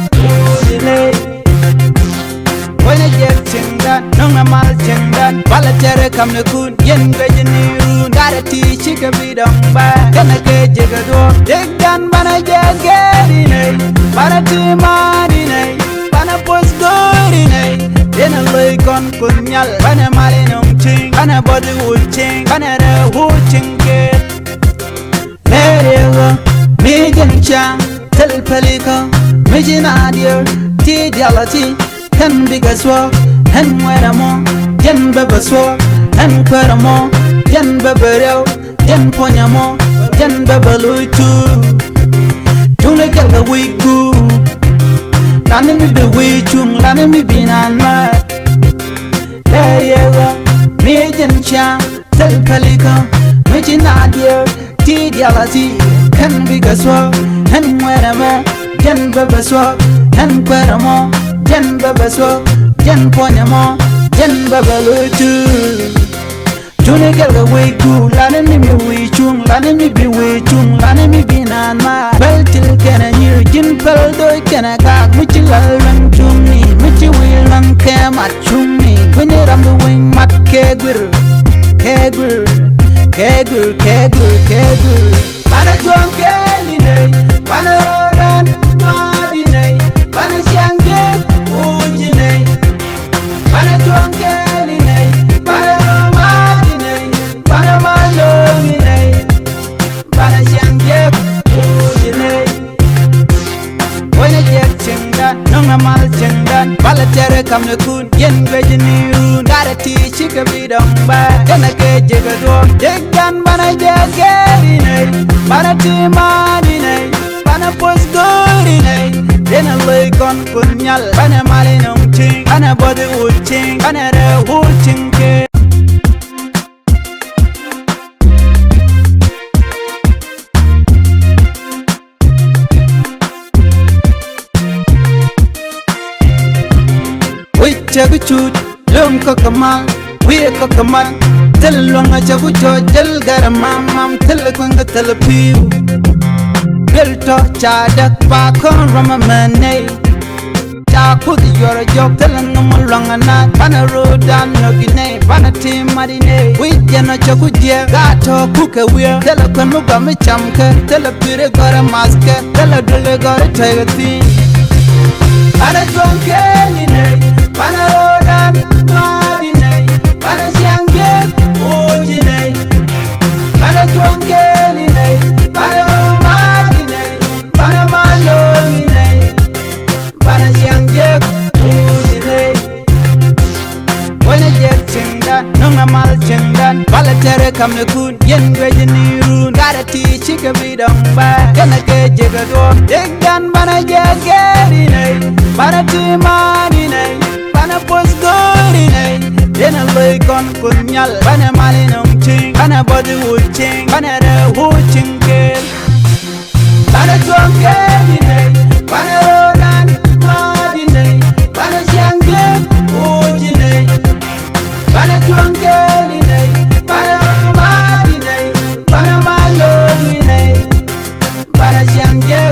When I get chingan, nunga mal chingan, balatere kam ne kun, yen gajini run. Gotta teach you can be done by. Then I get you go. Take gun, but I just get in it. Pana timanine, pana post good in it. Then I look on Punyal, pana malin on ching, pana body wood ching, pana the wood ching get. Let it go, me jen cha, tell pelika, me jen adir, ti dialati. Hen bigger swag, hen where mo, yen bebe swag, hen quere mo, yen bebe reo, yen ponyamo, yen bebe luitu. Tune get the week goo. Lani mi be we chung, lani mi be nanma. Yeah, me jen cha, tel kalika, me jen adir, ti dialati. Hen bigger swag, hen where mo, yen bebe swag, hen quere mo. Jen bebe swag, jen ponyamo, jen babalutu Tune gelga way ku lana mi wi chung lana mi bi wi chung lana mi bi nan ma bel til kana nyir jin pel do kana ka muchi lang chung ni muchi wi lang ke mat chung ni kuni ram do wing mat ke gur Bana tuang ke ni nei bana ran ma di nei bana siang ke uji nei bana tuang ke ni nei bana ma di nei bana ma lo ni nei bana siang ke uji nei Wena jek cengdan nonga mal cengdan bala tere kam ne kun yen gweji niru ngare ti chika bidong ba kena ke jega do jegdan bana jegeri nei bana ti mani nei bana pos gori nei dena loy kon kunyal bana mali nong ting bana body uching bana re uching ke Jagu chut, lum kokamal, we kokamal. Tell longa jagu cho, jel garamam, tell kunga tell piu. Girl talk chadak pa kon rama mane. Cha put your job, tell no longa na. Pana rodan no gine, pana team marine. We jana jagu jia, gato kuka weir. Tell a kun muga me chamka, tell a pure gara maske, tell a dule gara tiger thing. Ana drunk any Bana rodan madi nei bana siangge uji nei bana tuangge ni nei bana madi nei bana maloni nei bana siangge uji nei Wena jek cengdan nonga mal cengdan bala tere kam ne kun yen gweji niru ngare ti chika bidong ba kena ke jega do jegdan bana jegeri nei bana ti mani nei Bana pos gori nei dena loy kon kunyal bana mali nong ting bana body uching bana re uching ke bana tuang ke ni nei bana rodan madi nei bana siang ke uji nei bana tuang ke ni nei bana madi nei bana malo ni nei bana siang ke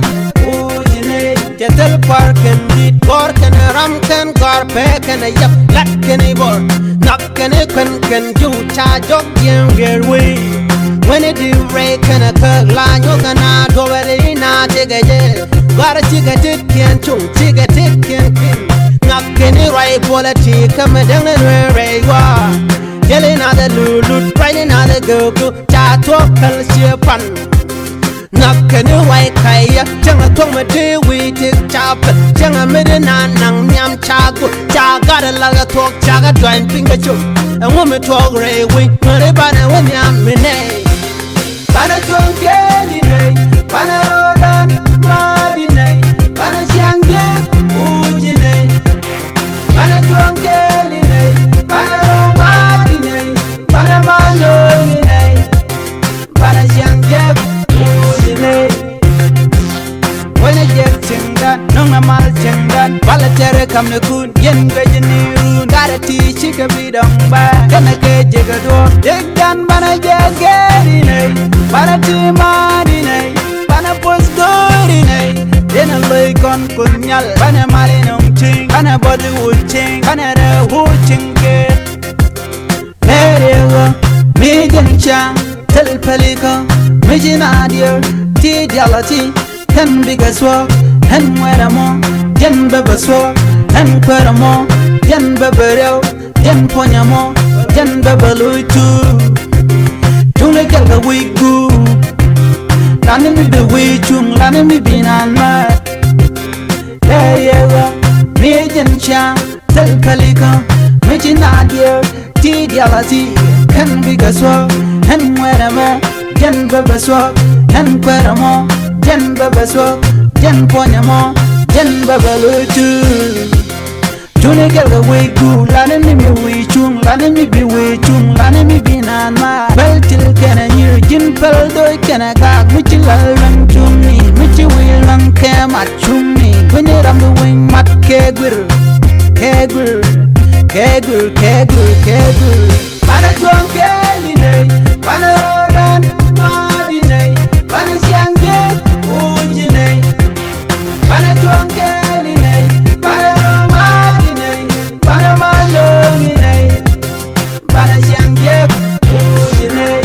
uji nei jetel parken dit porken ramken Peken a yap, lacken a bor, knockin' a can do charge up young girl way. When it do rake and a curl line, you can not go at it, not take a jet. Got a ticket, can't chung, ticket, can't pin. Knockin' a right quality, come down and where you are. Yelling at the lulu, riding at the go, chat walk, ship fun. Knockin' a white kaya, jang a tongue with the wheat, chop, jang a midden nang yam chago, chaga laga talk, chaga joint finger choke, and woman talk railway, when they ban when yam mene. Bana drunk any day, bana rodan, madi nay, bana siangge, uji nay, bana drunk any day, bana madi nay, bana maloni nay, bana siangge. Wena jek cengdan nonga mal cengdan bala tere kam ne kun yen gweji niru ngare ti chika bidong ba kena ke jega do jegdan bana jegeri nei bana ti madi nei bana pos gori nei dena loy kon kunyal bana mali nong ting bana body uching bana re uching ke Merego mi gencha tel pelika mi jinadir ti dialati Hen bigger swag, hen where more, yen bebe swag, hen quere more, yen bebe reo, yen ponya more, yen bebe lui too. Chung like a week goo, Lani mi be we chung, lani mi be nan ma. Yeah, me yen cha, tel kalika, me jinadir, ti dialati, hen bigger swag, hen where more, yen bebe swag, hen quere more. Jen bebe swag, jen ponya mo, jen bebe lutu. Tune gelga we ku, lani mi we chung, lani mi bi we chung, lani mi bi nan ma. Bel til kena nyir jin pel do kena ka, muchi lang chung ni, muchi we lang ke mat chung ni. Kuni ram do wing mat ke gwir, ke gwir, ke kegul kegul Bana tuang keli nei Bana rodan madi nei Bana siangge uji nei Bana tuang keli nei Bana romadi nei Bana malongi nei Bana siangge uji nei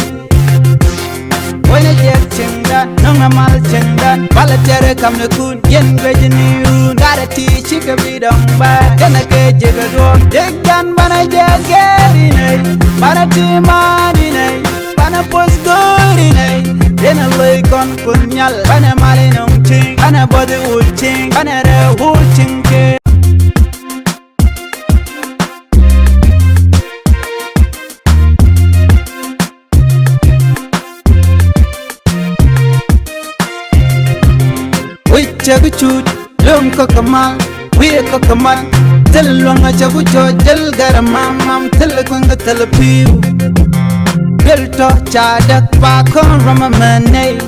Wena jek cengdan Nonga mal cengdan Bala tere kam ne kun Yen gweji niun Gara ti chika bidong ba Kena ke jega duom Jegdan bana jegeri nei Bana ti mani nei Bana pos gori nei Dena loy kon kunyal Bana mali nung ching Bana body ul ching Bana re ul ching ke Chagu chut, lum kokamal, we kokamal. Tell longa chagu cho, tell garamam, tell kunga tell piu. Built to chadak pa kon ramamane.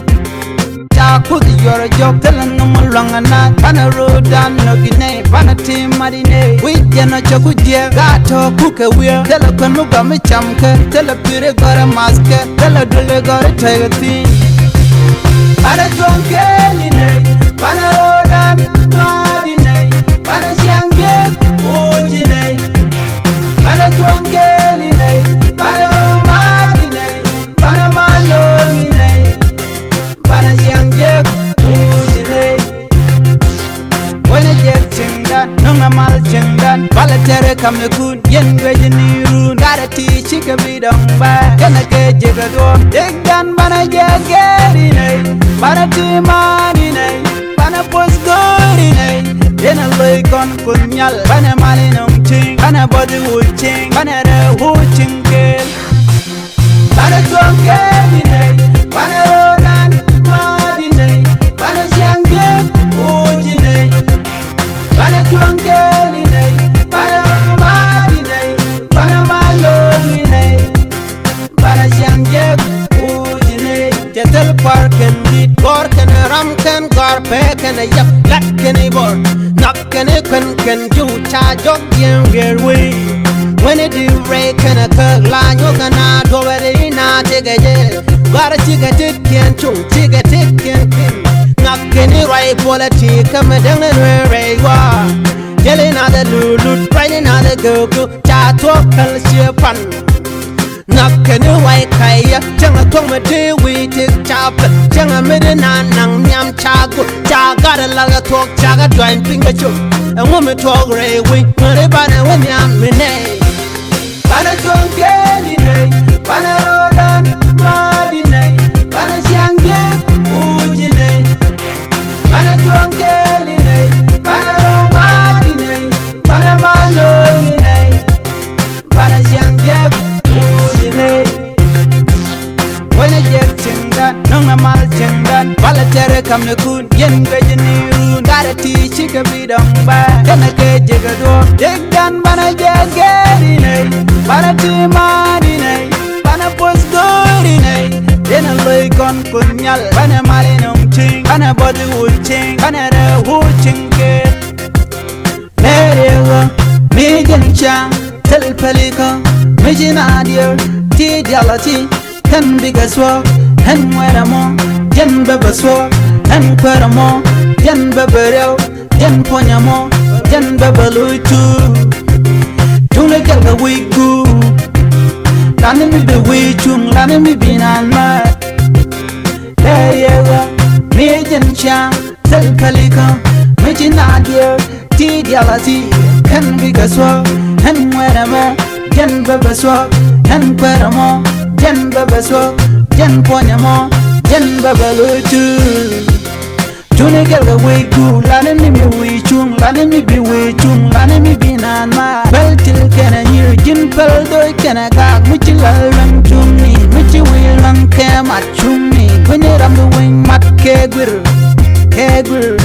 Cha put your job, tell no longa na. Pana rodan no gine, pana team marine. We jana chagu jia, gato kuka weir. Tell a konuga me chamke, tell a pure gara maske, tell a dule gara tiger thing. Para drunk any Bana rodan madi nei Bana siangge uji nei Bana tuang keli nei Bana madi nei Bana malongi nei Bana siangge uji nei Wena jek cengdan Nunga mal cengdan Bala tere kam ne kun Yen gweji nirun Gara ti chika bidong ba Kena ke jega duom Jegdan bana jegeri nei Bana ti madi nei Bana pos gori nei Dena loy kon kunyal Bana mali nung ching Bana body ul ching Bana re ul ching kel Bana tuang keli nei Bana rodan madi nei Bana siangge uji nei Bana tuang keli nei Bana madi nei Bana malongi nei Bana siangge uji nei Jetel parken dit Gorken ramken garpeken yap lakken bor nakken ken ju cha jok yen ger we when it do break and a kug line you kana do it na tigeje gara tigetit ken chu tigetit ken nakken right politic come down and re wa yelling at the lulu training at the go cha to kal shepan Nakken white kaya Janga tong me de we tik chap Janga me de nan nang nyam chagu Chaga laga talk chaga join finger chuk And woman talk ray we Mare bana we nyam me nay Bana tong keli nay Bana rodan madi nay Bana siangge uji nay Bana tong keli nay Bana romadi nay Bana malongi nay Bana siangge Wena jek cengdan, nunga mal cengdan Bala tere kam ne kun, yen gweji nirun Gara ti chika bidong ba Kena ke jega duom Jegdan bana jegeri nei Bana ti madi nei Bana pos gori nei Dena loy kon kunyal Bana mali nung ching Bana body ul ching Bana re ul ching ke Merewa, mi jen chang Tel pelika, mi jinadir Ti dialati Hen biga swag, hen wera mo Yen bebe swag, hen kwera mo Yen bebe rew, yen ponya mo Yen bebe luitu Tungle kelga wiku Lani mi be wichung, lani mi binan ma Leyewa, mi jen chang Tel kalika, mi jinadir Ti dialati Hen biga swag, hen wera mo Yen bebe swag, hen kwera mo Yen bebe swag, yen ponya mo Yen bebe luitu June gelga wiku Lani mi mi wichung Lani mi bi wichung Lani mi binan ma Bel til kena nyir Jin pel doi kena kak Michi lalang chumni Michi wilang ke mat chumni Kwenye ramdu wing mat kegwir Kegwir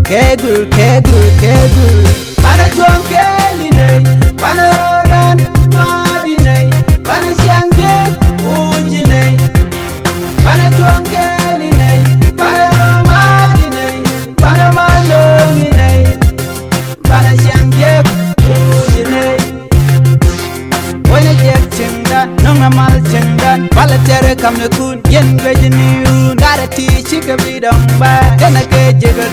Kegwir Kegwir Kegwir Bana tuang keli nei Bana rodan madi nei Bana siangge uji nei Bana tuang keli nei Bana romadi nei Bana malongi nei Bana siangge uji nei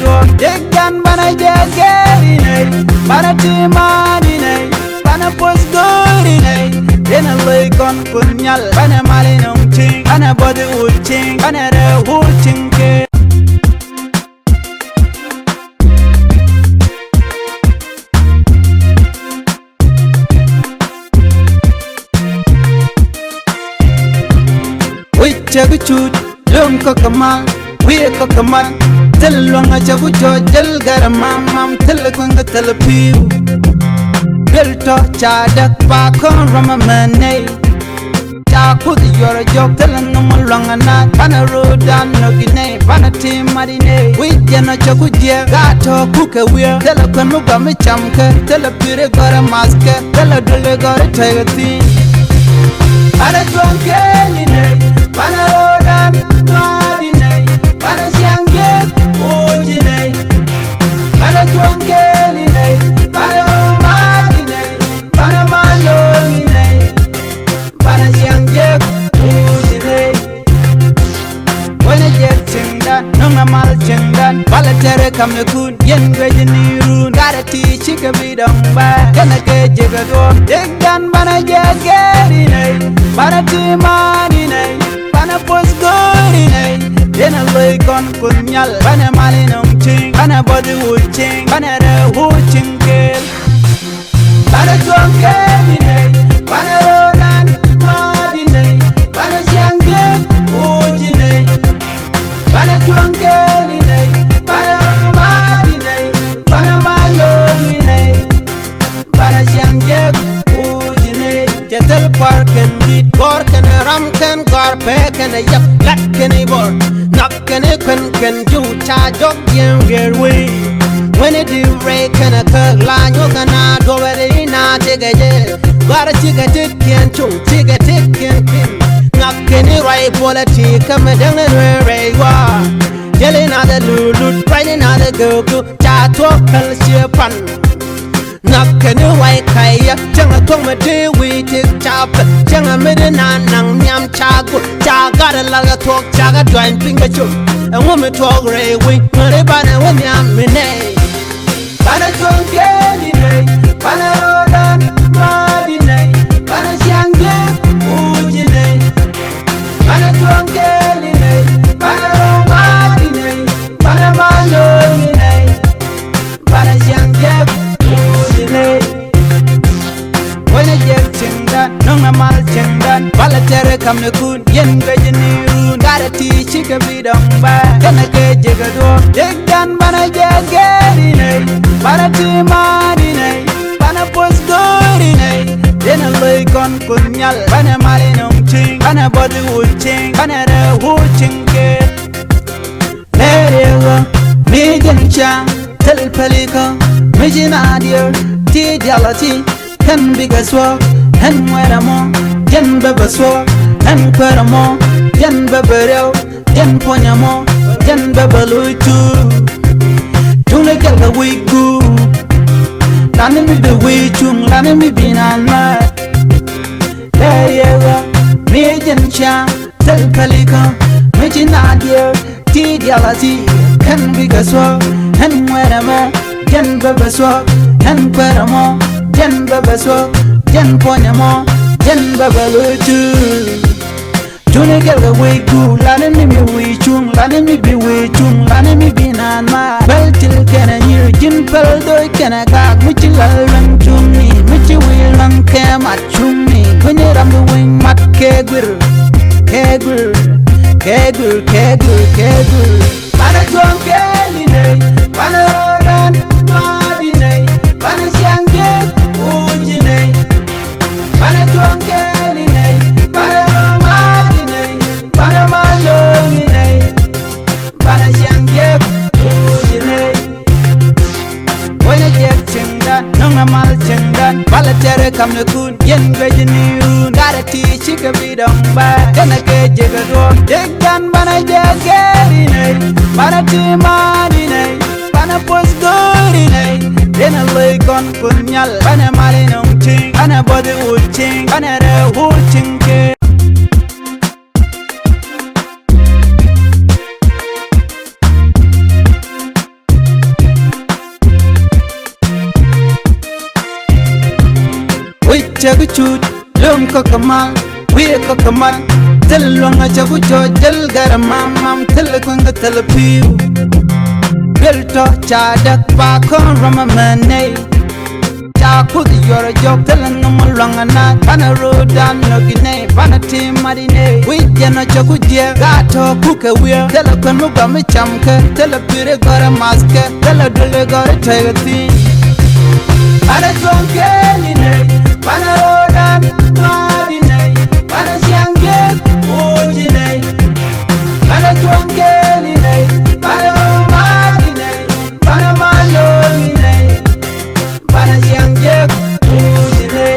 do degan bana jageri nei bana timani nei bana posgori nei dena loy kon kunyal bana malinum ting bana body ulting bana re ulting ke Chagu chut lum ko kamal we ko kamal tel longa chagu jojel garamam mam tel kunga tel piu bel to cha dak pa kon ramamane cha kud yor jok tel num longa na bana rodan no gine bana tim marine we jeno chagu je gato kuke we tel kon mu gam chamke tel pire gara maske tel dule gara tagati ara tonke ni ne bana rodan mari nei bana siangge oji nei bana tonke ni nei bana mari nei bana maloni nei bana siangge oji nei wona jet chindan nunga mal chindan bala tere kamne kun yen gwejini run gara ti chika bidong ba kana ke jiga do degan bana jageri nei bana timani nei bana posgori nei dena loy kon kunyal bana malinum ting bana body ulting bana re ulting ke bana tonke nei bana rodan mari nei bana siangge oji nei bana tonke nei bana mari nei bana maloni nei bana siangge oji nei jetel parken dit korken ramken garpeken yap lakken bor nakken ken ju cha jok yen gerwe when it do break and a cut line you gonna do it na tigeje gara tigeje ken chu tigeje ken pin nakken right politic come down and re wa yelling at the lulu training at the go cha talk kal pan nakken white kaya changa tong me de we tik chap changa me de nang nyam cha go cha gara la talk cha ga join finger chu and woman talk re we mare bana we nyam me nei bana tonke ni nei bana rodan mari nei bana siangge uji nei bana tonke ni nei bana mari nei bana maloni nei bana siangge wona jet chindan nunga mal chindan bala tere kamne kun yen gwejini run gara ti chika bidong ba kana ke jiga do degan bana jageri nei bana timani nei bana posgori nei dena loy kon kunyal bana malinum ting bana body ulting bana re ulting ke lerewa mi jencha tel palika mi jinadir ti jalati kan bigaswa hen weramo yen babaswa hen kweramo yen babareo yen ponyamo yen babaluitu tune kelga wigu lani mi be wichung lani mi binanma leyewa mi jencha tel kalika mi jinadir ti jalati kan bigaswa hen weramo yen babaswa hen kweramo yen babaswa yen ponyamo yen babalutu tune kelga wigu lani mi wichung lani mi bi wichung lani mi binanma beltil kena nyir jin pel doy kena gak michi lalang chumni michi wilang kemat chumni kwenye ramdu wing mat kegwir kegwir kegwir kegwir kegwir bana tonke ni nei bana rodan mari nei bana siangge uji nei bana tonke ni nei bana mari nei bana maloni nei bana siangge uji nei wona jet chindan nunga mal chindan bala tere kamne kun yen gwejini run gara ti chika bidong ba kana ke jiga do degan bana jageri nei bana timani nei bana posgori nei dena loy kon kunyal bana malinum ting bana body ulting bana re ulting ke chagu chut lum ko kamal we ko kamal tel longa chagu jojel garamam mam tel kwanga tel piu belto chadak ba kon ramamane cha kud yoro jok tel ngam longa na bana rodan nogine bana timarine we jeno chagu je gato kuke we tel kwanu gam chamke tel pire garamaske tel dule gar tagati Bana tonke line, bana rodan madine, bana siangge ujine. Bana tonke line, bana madine, bana malone, bana siangge ujine.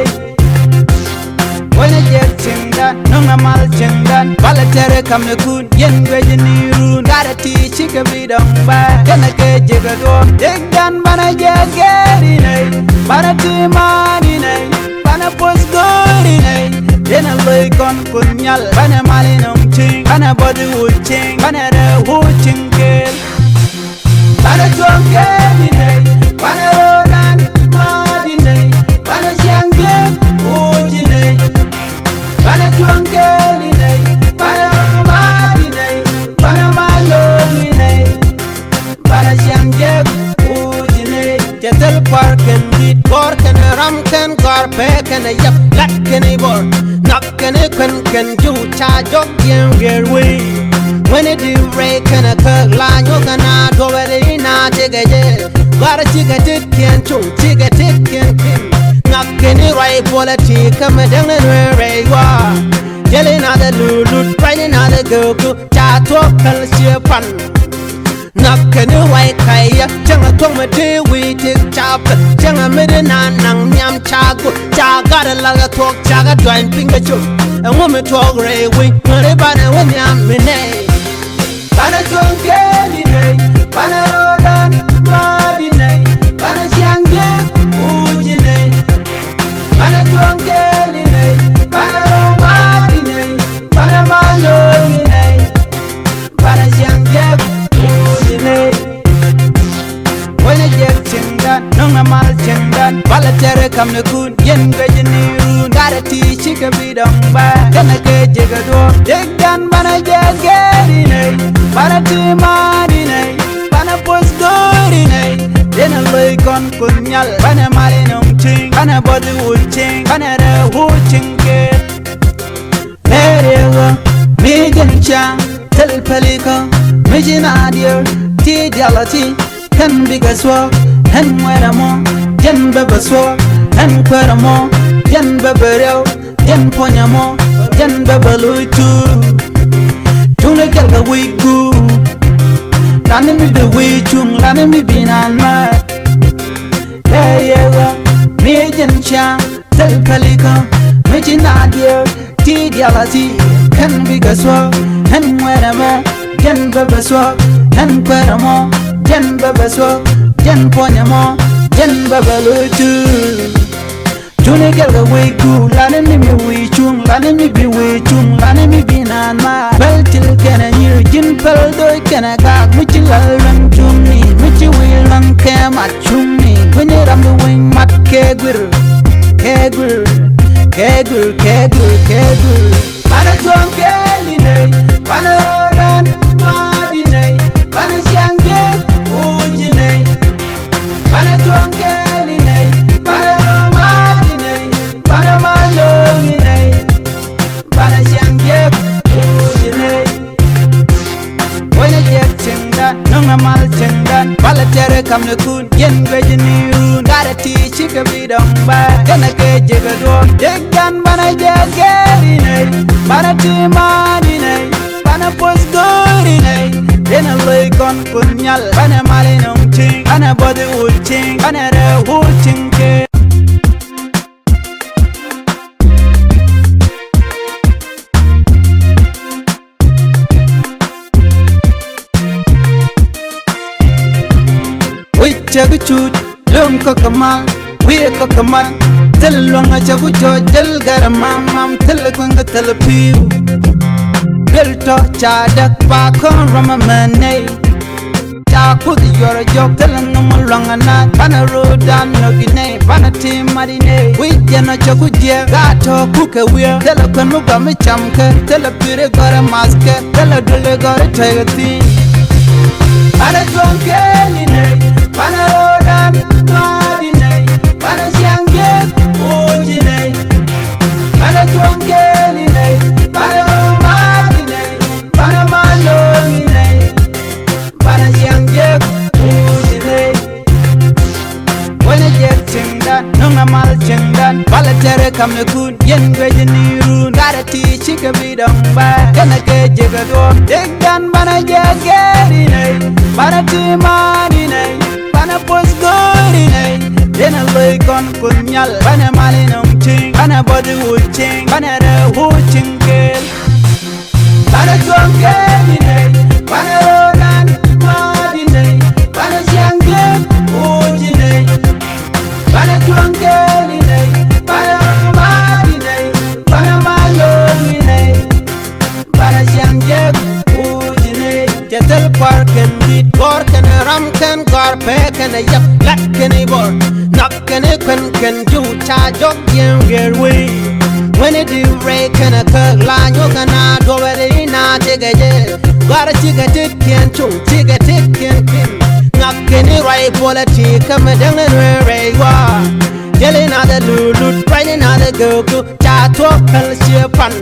When I get chindan, nunga mal chindan, bala tere kamne kun, yen gwejini run. Gotta teach you can be done by, then I get jigado, dig dan bana jagerine. Bana timarine, bana posgorine. Then I look on kunyal, bana malinum ching, bana body wood ching, bana the wood chingel. Bana tonkeline, bana rodan madine, bana siangge ujine. Bana tonkeline, bana madine, bana malone, bana siangge ujine. Jetel parken dit porken ramken garpeken yap lakken bor nakken ken ju cha jok yen gerwe when it do break and a cut line you gonna do it na tigeje gar tigetit ken chu tigetit ken nakken right politic come down and re wa jelena the lulu right na the go cha to kal shepan Nakkene wai kaya Janga tonga de we tik chap Janga mede na nang nyam chago Chaga laga talk chaga dwan pinga chuk And woman talk ray we Mare bana when yam mine Bana tonke line Bana rodan madine Bana siangge ujine Bana tonke line Bana romadine Bana malone Bana siangge When I get chindan, nunga mal chindan, bala tere kamne kun, yen gwejini run. Gotta teach you can be done by, then I get jigado, dig dan bana jagerine, bana timarine, bana posgorine. Then I look on kunyal, bana malinum ching, bana body wood ching, bana the wood chingel. Here me gencha, tel pelika, me jinadir, ti dialati. Hen bigger swag, hen where more, yen bebe swag, hen quere more, yen bebe real, yen ponya more, yen bebe lui too. Tuna get the way good, landing me the way chung, landing me being on my. Yeah, me jen cha, tel kalika, me jinadia, ti dialati, hen bigger swag, hen where more, yen bebe swag, hen quere more. Jen bebe swag, jen ponya mo, jen bebe lutu. June get the way good, lane me we chung, lane me be we chung, lane me be nan ma. Bel till can a new jin pel do can a gag, which you learn to me, which you will run cam at chummy. When you're on the wing, mat kegul, kegul, kegul, kegul, kegul. Bana tonkeline, bana rodan madine, bana siangge. Bana tonkeline, bana madine, bana malone, bana siangge ujine. When I get chindan, nunga mal chindan, bala tere kamne kun, yen gwejini run. Gotta teach you can be done by, then I get jigado, dig dan bana jagerine, bana timarine, bana posgorine. Then I look on kunyal, bana malinum ching, bana body wood ching, bana the wood chingel. We chagu chut, lum ko kamal, we ko kamal. Tel longa chagu jojel garamam mam tel kwanga tel piu. Belto chadak pa kon ramamane cha kud yor jok telan no longana bana rodan no gine bana tim marine we jeno chokuje gato kuke we tele kwenu gam chamke tele pire gore maske tele dule gore tegati bana jonke ni ne bana rodan marine bana siange ojine bana jonke ni ne bana marine bana malo ni ne bana siange ojine wena jet chindan nunga mal chindan bala tere kamne kun yen gweje niru ngara ti chike bidong ba kena ke jega do degdan bana jageri nei bana ti mani nei bana pos gori nei dena loy kon kunyal bana malinum ching bana body wuching bana re wuching kel bana jongeri nei bana ronan madi nei bana siange uji nei bana jongeri nei bana madi nei bana maloni nei bana siange uji nei jetel parken dit gorken ramken garpeken yap lakken bor nakken ken ju cha jok yen gerwe when it do reken a kag la nyokana do were na tegeje gar tigete ken chu tigete ken kin nakken rai politik kam dangan rewa jelena the lulut training na the go cha to kal shepan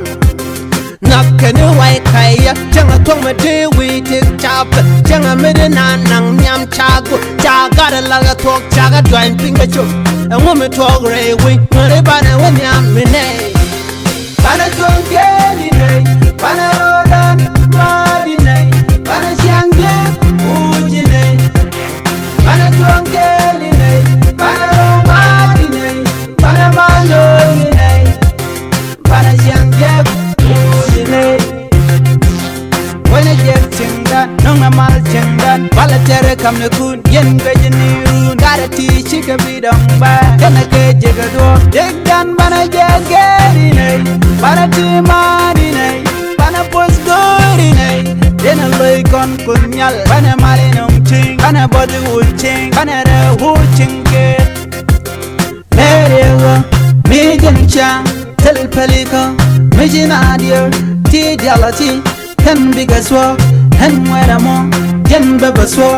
nakken wai kaya changa tong me de we tik chap changa me de na nang nyam cha go cha ga da la ga tok cha ga dwan ping ga chu and woman talk re we mare bana when yam me ne bana tong ke ni ne bana rodan madi ne bana siange uji ne bana tong ke ni ne bana madi ne bana malo ni ne bana siange uji ne wena jet chindan nunga mal chindan bala tere kamne kun yen gweje niru ngara ti chike bidong ba kena ke jega do degdan bana jageri nei bana ti mani nei bana pos gori nei dena loy kon kunyal bana malinum ching bana body wuching bana re wuching ke merewa mi jencha tel peliko mi jinadio ti dialati hen bigaswa hen weramo yen bebaswa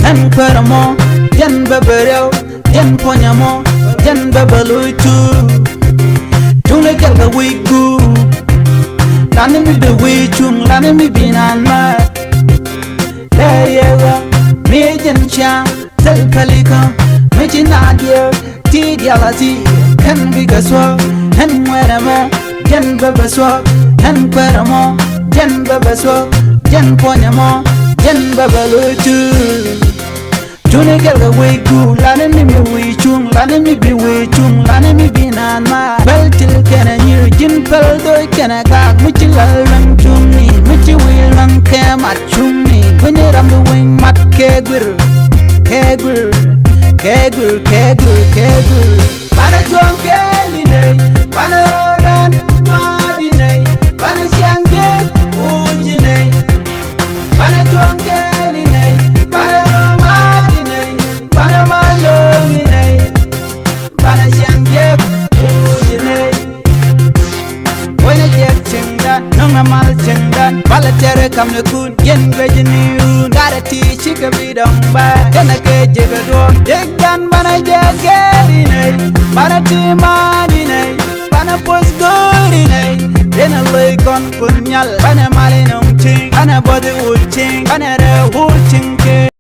hen kweramo yen bebereo yen ponyamo yen bebeluitu tune kelga wigu lani mi be wichung lani mi binanma leyewa mi jencha tel peliko mi jinadio ti dialati hen bigaswa hen weramo yen bebaswa hen kweramo yen bebaswa yen ponyamo yen bebeluitu tune kelga wigu lani mi be wichung lani mi be wichung lani mi binanma beltil kena nyir jin pel doy kena gag muchi lalrang chumni muchi wilang ke mat chumni kuni ramdu wing mat kegwir kegwir kegwir kegwir kegwir bana juang keli nei bana rodan madi nei bana siange uji nei bana juang keli nei bana madi nei bana maloni nei bana siange uji nei wena jet chindan nunga mal chindan bala tere kamne kun yen gweje niru ngara ti chike bidong ba kena ke jega do degdan bana jageri nei bana ti mani nei bana pos gori nei dena loy kon kunyal bana malinum ching bana body